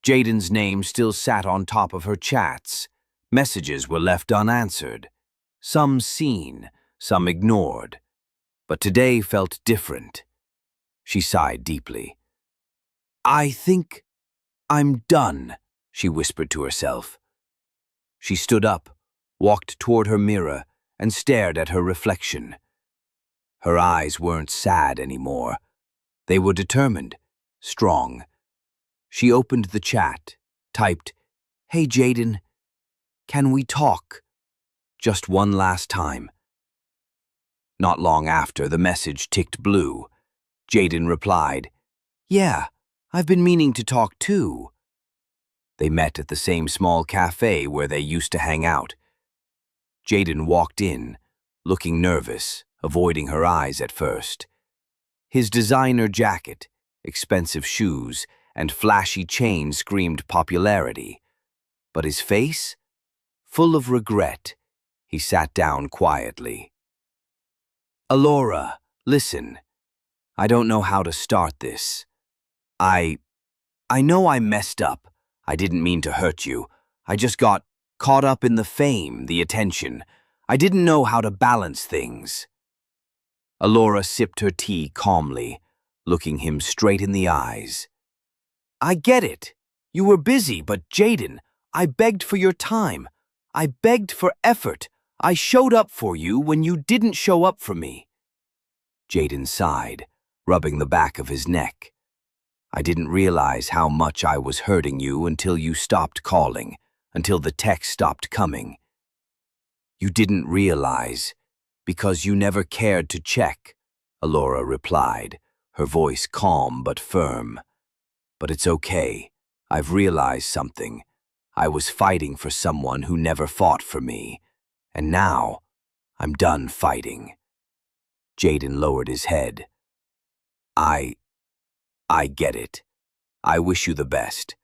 Jaden's name still sat on top of her chats. Messages were left unanswered. Some seen, some ignored. But today felt different. She sighed deeply. I think I'm done, she whispered to herself. She stood up, walked toward her mirror, and stared at her reflection. Her eyes weren't sad anymore. They were determined, strong. She opened the chat, typed, Hey Jaden, can we talk? Just one last time. Not long after, the message ticked blue. Jaden replied, Yeah, I've been meaning to talk too. They met at the same small cafe where they used to hang out. Jaden walked in, looking nervous, avoiding her eyes at first. His designer jacket, expensive shoes, and flashy chain screamed popularity. But his face? Full of regret, he sat down quietly. Aurora, listen. I don't know how to start this. I know I messed up. I didn't mean to hurt you. I just got caught up in the fame, the attention. I didn't know how to balance things. Aurora sipped her tea calmly, looking him straight in the eyes. I get it. You were busy, but Jaden, I begged for your time. I begged for effort. I showed up for you when you didn't show up for me. Jaden sighed, rubbing the back of his neck. I didn't realize how much I was hurting you until you stopped calling, until the text stopped coming. You didn't realize because you never cared to check, Aurora replied, her voice calm but firm. But it's okay. I've realized something. I was fighting for someone who never fought for me. And now, I'm done fighting. Jaden lowered his head. I get it. I wish you the best.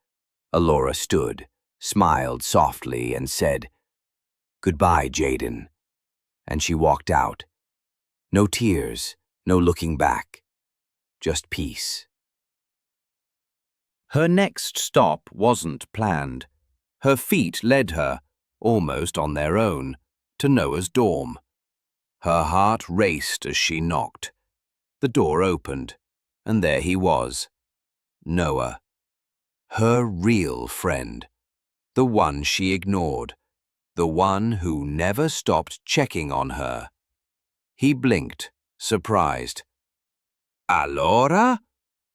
Aurora stood, smiled softly, and said, "Goodbye, Jaden." And she walked out. No tears, no looking back. Just peace. Her next stop wasn't planned. Her feet led her, almost on their own, to Noah's dorm. Her heart raced as she knocked. The door opened, and there he was. Noah. Her real friend. The one she ignored. The one who never stopped checking on her. He blinked, surprised. "Aurora?"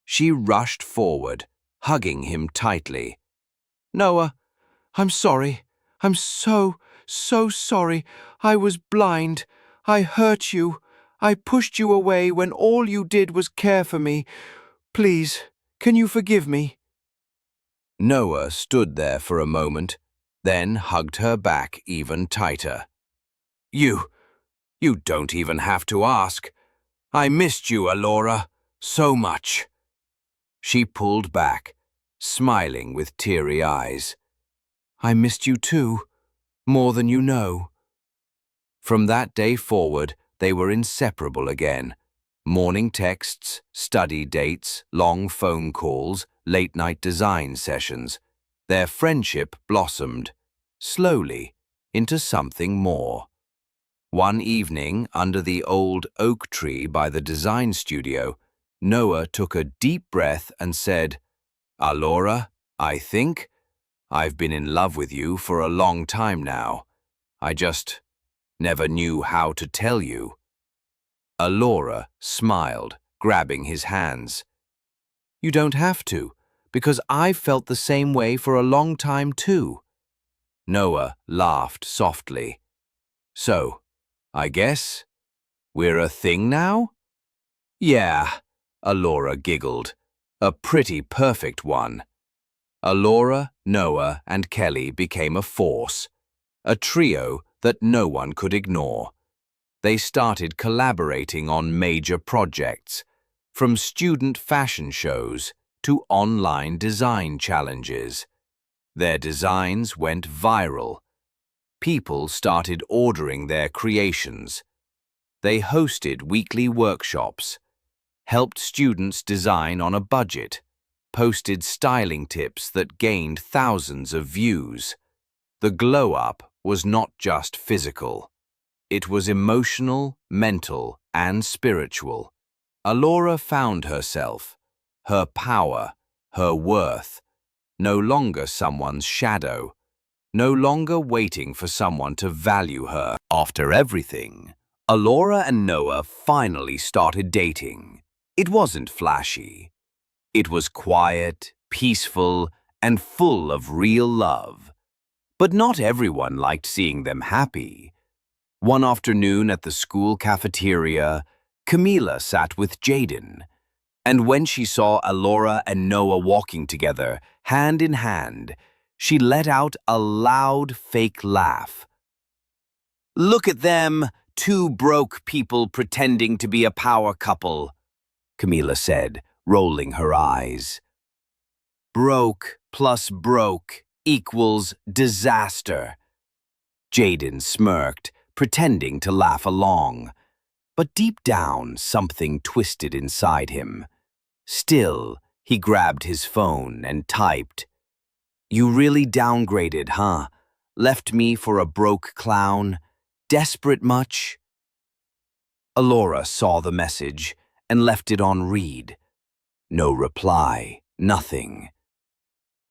She rushed forward, hugging him tightly. "Noah, I'm sorry. I'm so sorry. I was blind. I hurt you. I pushed you away when all you did was care for me. Please, can you forgive me?" Noah stood there for a moment, then hugged her back even tighter. You don't even have to ask. I missed you, Aurora, so much." She pulled back, smiling with teary eyes. "I missed you too, more than you know." From that day forward, they were inseparable again. Morning texts, study dates, long phone calls, late-night design sessions. Their friendship blossomed, slowly, into something more. One evening, under the old oak tree by the design studio, Noah took a deep breath and said, "Aurora, I think I've been in love with you for a long time now. I just never knew how to tell you." Aurora smiled, grabbing his hands. "You don't have to, because I've felt the same way for a long time too." Noah laughed softly. "So, I guess we're a thing now?" "Yeah," Aurora giggled. "A pretty perfect one." Aurora, Noah, and Kelly became a force, a trio that no one could ignore. They started collaborating on major projects, from student fashion shows to online design challenges. Their designs went viral. People started ordering their creations. They hosted weekly workshops, helped students design on a budget, posted styling tips that gained thousands of views. The glow-up was not just physical. It was emotional, mental, and spiritual. Aurora found herself, her power, her worth, no longer someone's shadow, no longer waiting for someone to value her. After everything, Aurora and Noah finally started dating. It wasn't flashy. It was quiet, peaceful, and full of real love. But not everyone liked seeing them happy. One afternoon at the school cafeteria, Camila sat with Jaden, and when she saw Aurora and Noah walking together, hand in hand, she let out a loud, fake laugh. "Look at them, two broke people pretending to be a power couple," Camila said, rolling her eyes. "Broke plus broke equals disaster." Jaden smirked, pretending to laugh along. But deep down, something twisted inside him. Still, he grabbed his phone and typed, "You really downgraded, huh? Left me for a broke clown? Desperate much?" Aurora saw the message and left it on read. No reply, nothing.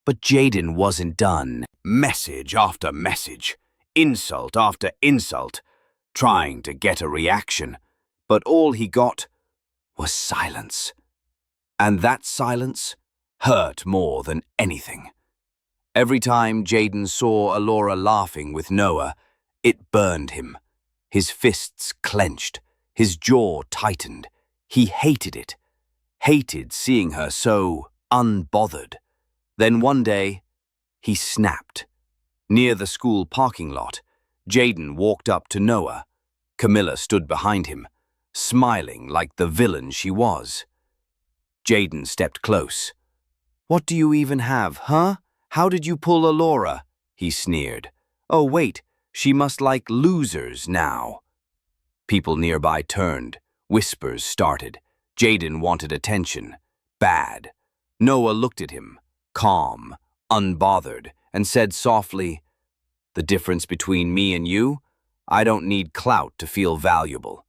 But Jaden wasn't done. Message after message, insult after insult, trying to get a reaction. But all he got was silence. And that silence hurt more than anything. Every time Jaden saw Aurora laughing with Noah, it burned him. His fists clenched, his jaw tightened. He hated it, hated seeing her so unbothered. Then one day, he snapped. Near the school parking lot, Jaden walked up to Noah. Camilla stood behind him, smiling like the villain she was. Jaden stepped close. "What do you even have, huh? How did you pull Aurora?" he sneered. "Oh, wait, she must like losers now." People nearby turned. Whispers started. Jaden wanted attention. Bad. Noah looked at him, calm, unbothered, and said softly, "The difference between me and you? I don't need clout to feel valuable."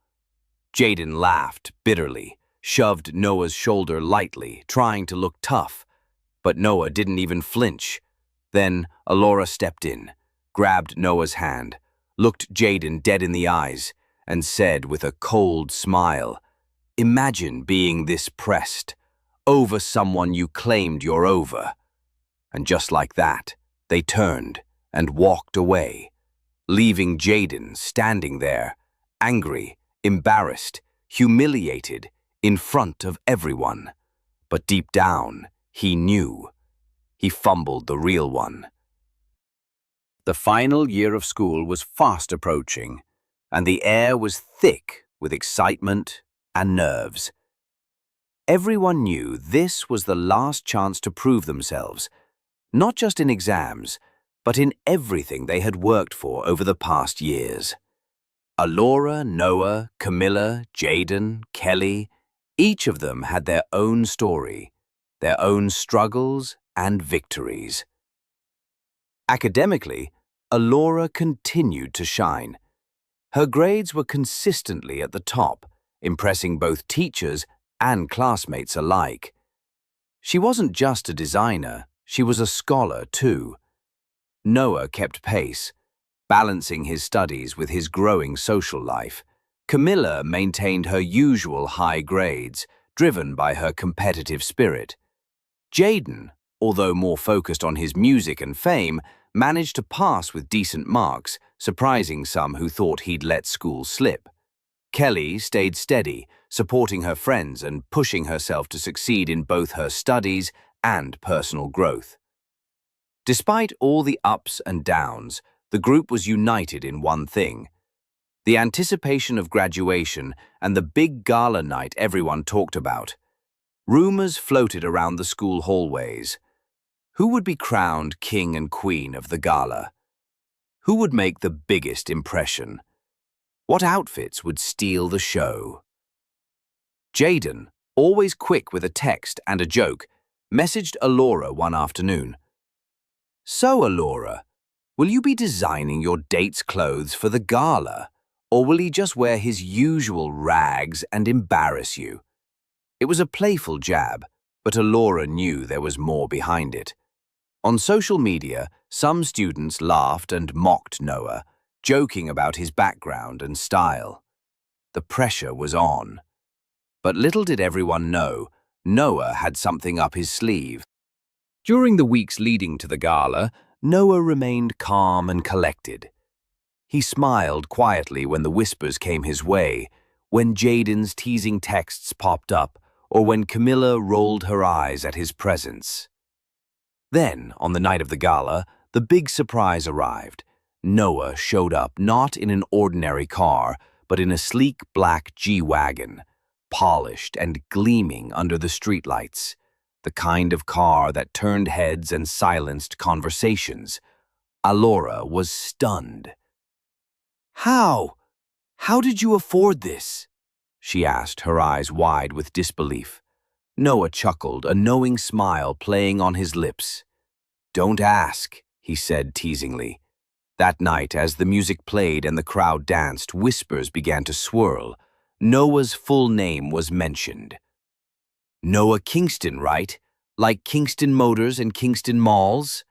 Jaden laughed bitterly, shoved Noah's shoulder lightly, trying to look tough. But Noah didn't even flinch. Then Aurora stepped in, grabbed Noah's hand, looked Jaden dead in the eyes, and said with a cold smile, "Imagine being this pressed, over someone you claimed you're over." And just like that, they turned and walked away, leaving Jaden standing there, angry, embarrassed, humiliated, in front of everyone. But deep down, he knew. He fumbled the real one. The final year of school was fast approaching, and the air was thick with excitement and nerves. Everyone knew this was the last chance to prove themselves, not just in exams, but in everything they had worked for over the past years. Aurora, Noah, Camilla, Jaden, Kelly, each of them had their own story, their own struggles and victories. Academically, Aurora continued to shine. Her grades were consistently at the top, impressing both teachers and classmates alike. She wasn't just a designer, she was a scholar too. Noah kept pace, balancing his studies with his growing social life. Camilla maintained her usual high grades, driven by her competitive spirit. Jaden, although more focused on his music and fame, managed to pass with decent marks, surprising some who thought he'd let school slip. Kelly stayed steady, supporting her friends and pushing herself to succeed in both her studies and personal growth. Despite all the ups and downs, the group was united in one thing: the anticipation of graduation and the big gala night everyone talked about. Rumors floated around the school hallways. Who would be crowned king and queen of the gala? Who would make the biggest impression? What outfits would steal the show? Jaden, always quick with a text and a joke, messaged Aurora one afternoon. "So, Aurora, will you be designing your date's clothes for the gala, or will he just wear his usual rags and embarrass you?" It was a playful jab, but Aurora knew there was more behind it. On social media, some students laughed and mocked Noah, joking about his background and style. The pressure was on. But little did everyone know, Noah had something up his sleeve. During the weeks leading to the gala, Noah remained calm and collected. He smiled quietly when the whispers came his way, when Jaden's teasing texts popped up, or when Camilla rolled her eyes at his presence. Then, on the night of the gala, the big surprise arrived. Noah showed up not in an ordinary car, but in a sleek black G-Wagon, polished and gleaming under the streetlights, the kind of car that turned heads and silenced conversations. Aurora was stunned. "How? How did you afford this?" she asked, her eyes wide with disbelief. Noah chuckled, a knowing smile playing on his lips. "Don't ask," he said teasingly. That night, as the music played and the crowd danced, whispers began to swirl. Noah's full name was mentioned. "Noah Kingston, right? Like Kingston Motors and Kingston Malls?"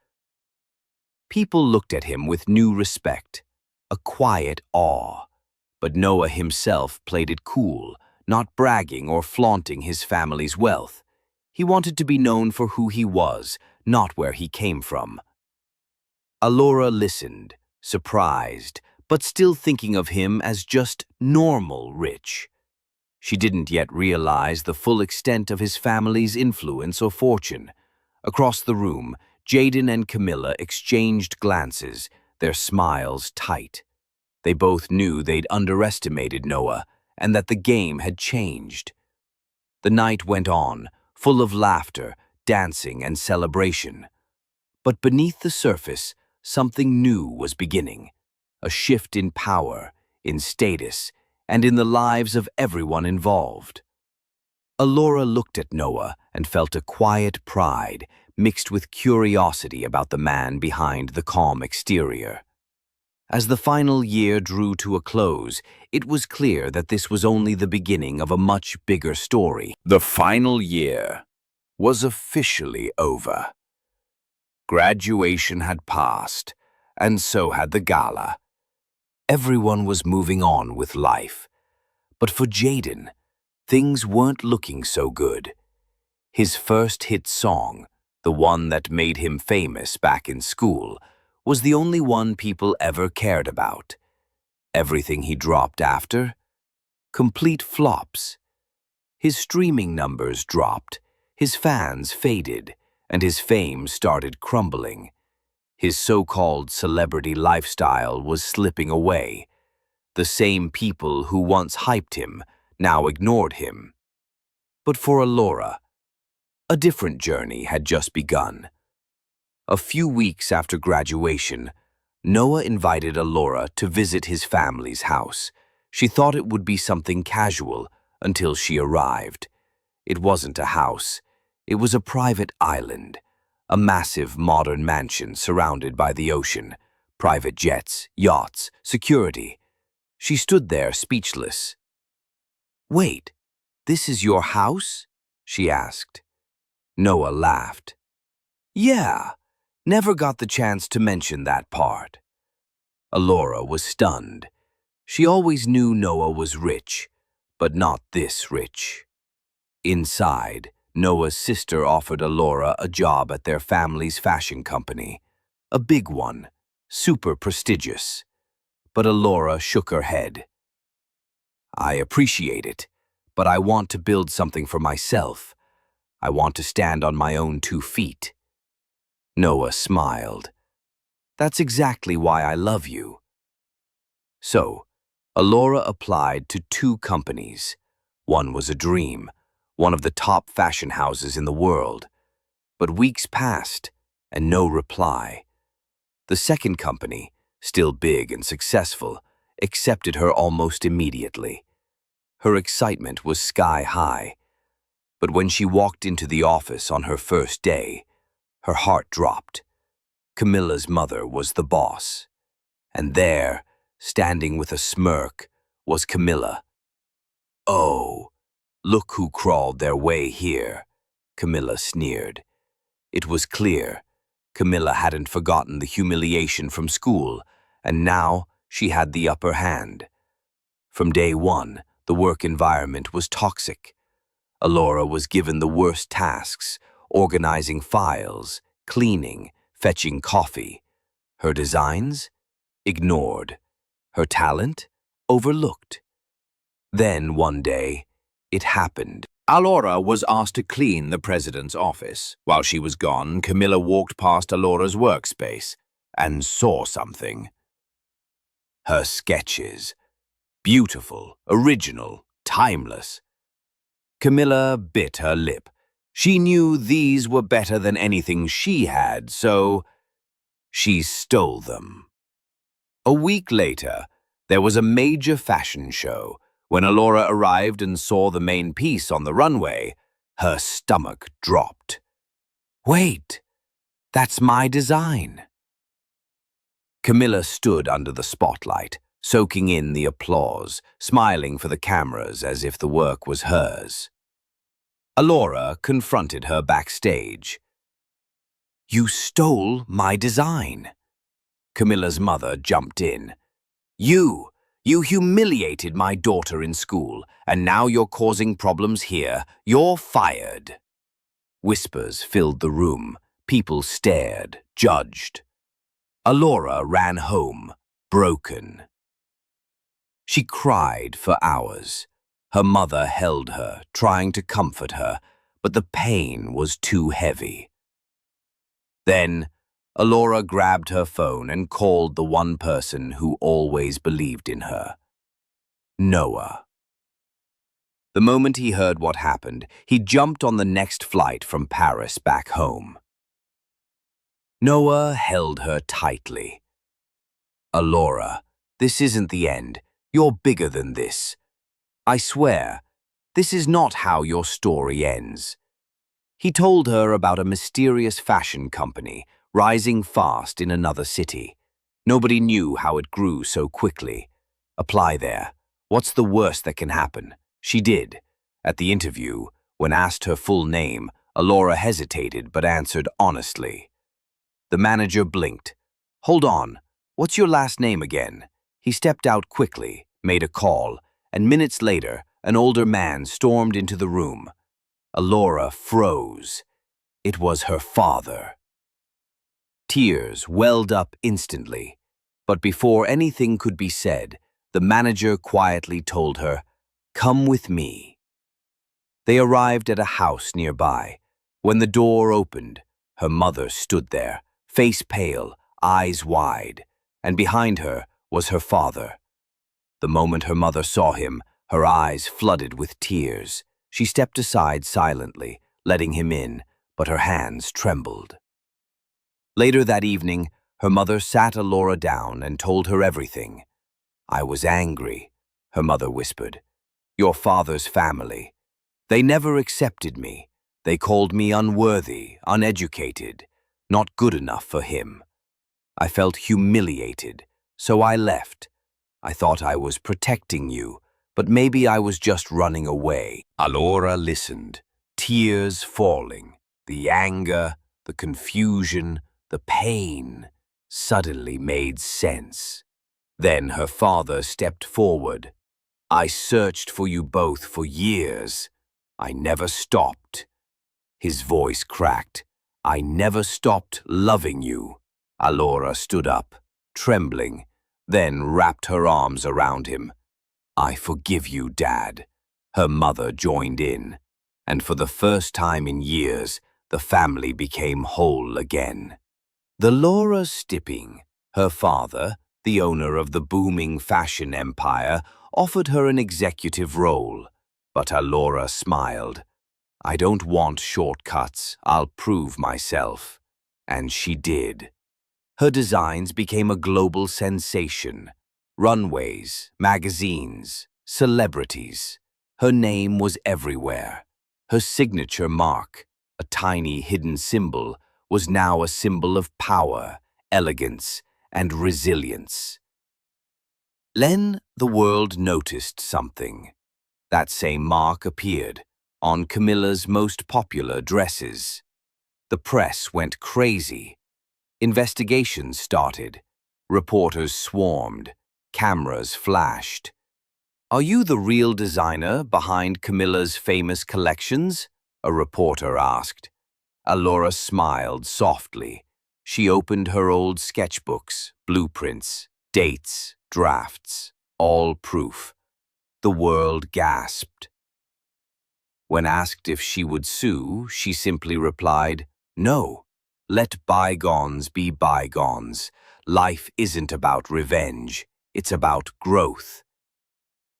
People looked at him with new respect, a quiet awe. But Noah himself played it cool, not bragging or flaunting his family's wealth. He wanted to be known for who he was, not where he came from. Aurora listened, surprised, but still thinking of him as just normal rich. She didn't yet realize the full extent of his family's influence or fortune. Across the room, GaiBan and Camilla exchanged glances, their smiles tight. They both knew they'd underestimated Noah and that the game had changed. The night went on, full of laughter, dancing, and celebration. But beneath the surface, something new was beginning. A shift in power, in status, and in the lives of everyone involved. Aurora looked at Noah and felt a quiet pride mixed with curiosity about the man behind the calm exterior. As the final year drew to a close, it was clear that this was only the beginning of a much bigger story. The final year was officially over. Graduation had passed, and so had the gala. Everyone was moving on with life. But for GaiBan, things weren't looking so good. His first hit song, the one that made him famous back in school, was the only one people ever cared about. Everything he dropped after? Complete flops. His streaming numbers dropped, his fans faded, and his fame started crumbling. His so-called celebrity lifestyle was slipping away. The same people who once hyped him now ignored him. But for Aurora, a different journey had just begun. A few weeks after graduation, Noah invited Aurora to visit his family's house. She thought it would be something casual until she arrived. It wasn't a house. It was a private island, a massive modern mansion surrounded by the ocean, private jets, yachts, security. She stood there speechless. "Wait, this is your house?" she asked. Noah laughed. "Yeah, never got the chance to mention that part." Aurora was stunned. She always knew Noah was rich, but not this rich. Inside, Noah's sister offered Aurora a job at their family's fashion company. A big one, super prestigious. But Aurora shook her head. "I appreciate it, but I want to build something for myself. I want to stand on my own 2 feet. Noah smiled. "That's exactly why I love you." So, Aurora applied to 2 companies. One was a dream, one of the top fashion houses in the world. But weeks passed, and no reply. The second company, still big and successful, accepted her almost immediately. Her excitement was sky high. But when she walked into the office on her first day, her heart dropped. Camilla's mother was the boss. And there, standing with a smirk, was Camilla. "Oh, look who crawled their way here," Camilla sneered. It was clear. Camilla hadn't forgotten the humiliation from school, and now she had the upper hand. From day one, the work environment was toxic. Aurora was given the worst tasks, organizing files, cleaning, fetching coffee. Her designs? Ignored. Her talent? Overlooked. Then, one day, it happened. Aurora was asked to clean the president's office. While she was gone, Camilla walked past Aurora's workspace and saw something. Her sketches. Beautiful, original, timeless. Camilla bit her lip. She knew these were better than anything she had, so she stole them. A week later, there was a major fashion show. When Aurora arrived and saw the main piece on the runway, her stomach dropped. "Wait, that's my design." Camilla stood under the spotlight, soaking in the applause, smiling for the cameras as if the work was hers. Aurora confronted her backstage. "You stole my design." Camilla's mother jumped in. You humiliated my daughter in school, and now you're causing problems here. You're fired." Whispers filled the room. People stared, judged. Aurora ran home, broken. She cried for hours. Her mother held her, trying to comfort her, but the pain was too heavy. Then, Aurora grabbed her phone and called the one person who always believed in her. Noah. The moment he heard what happened, he jumped on the next flight from Paris back home. Noah held her tightly. Aurora, this isn't the end. You're bigger than this. I swear, this is not how your story ends. He told her about a mysterious fashion company rising fast in another city. Nobody knew how it grew so quickly. Apply there. What's the worst that can happen? She did. At the interview, when asked her full name, Aurora hesitated but answered honestly. The manager blinked. Hold on, what's your last name again? He stepped out quickly, made a call, and minutes later, an older man stormed into the room. Aurora froze. It was her father. Tears welled up instantly, but before anything could be said, the manager quietly told her, "Come with me." They arrived at a house nearby. When the door opened, her mother stood there, face pale, eyes wide, and behind her was her father. The moment her mother saw him, her eyes flooded with tears. She stepped aside silently, letting him in, but her hands trembled. Later that evening, her mother sat Aurora down and told her everything. "I was angry," her mother whispered. "Your father's family. They never accepted me. They called me unworthy, uneducated, not good enough for him. I felt humiliated, so I left. I thought I was protecting you, but maybe I was just running away." Aurora listened, tears falling. The anger, the confusion, the pain suddenly made sense. Then her father stepped forward. "I searched for you both for years. I never stopped." His voice cracked. "I never stopped loving you." Aurora stood up, trembling, then wrapped her arms around him. "I forgive you, Dad." Her mother joined in, and for the first time in years, the family became whole again. The Laura Stipping, her father, the owner of the booming fashion empire, offered her an executive role, but Aurora smiled. "I don't want shortcuts, I'll prove myself." And she did. Her designs became a global sensation. Runways, magazines, celebrities. Her name was everywhere. Her signature mark, a tiny hidden symbol, was now a symbol of power, elegance, and resilience. Then the world noticed something. That same mark appeared on Camilla's most popular dresses. The press went crazy. Investigations started. Reporters swarmed. Cameras flashed. "Are you the real designer behind Camilla's famous collections?" a reporter asked. Aurora smiled softly. She opened her old sketchbooks, blueprints, dates, drafts, all proof. The world gasped. When asked if she would sue, she simply replied, "No. Let bygones be bygones. Life isn't about revenge. It's about growth."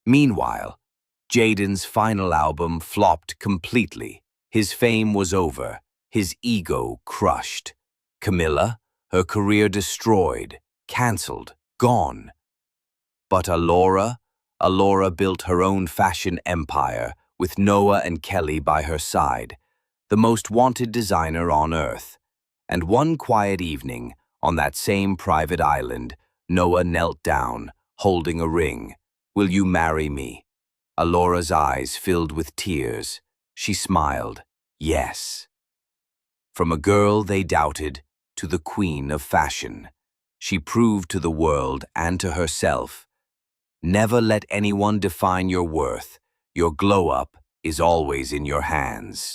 Meanwhile, Jaden's final album flopped completely. His fame was over, his ego crushed. Camilla, her career destroyed, cancelled, gone. But Aurora built her own fashion empire with Noah and Kelly by her side, the most wanted designer on earth. And one quiet evening, on that same private island, Noah knelt down, holding a ring. "Will you marry me?" Aurora's eyes filled with tears. She smiled. Yes. From a girl they doubted to the queen of fashion, she proved to the world and to herself, never let anyone define your worth. Your glow-up is always in your hands.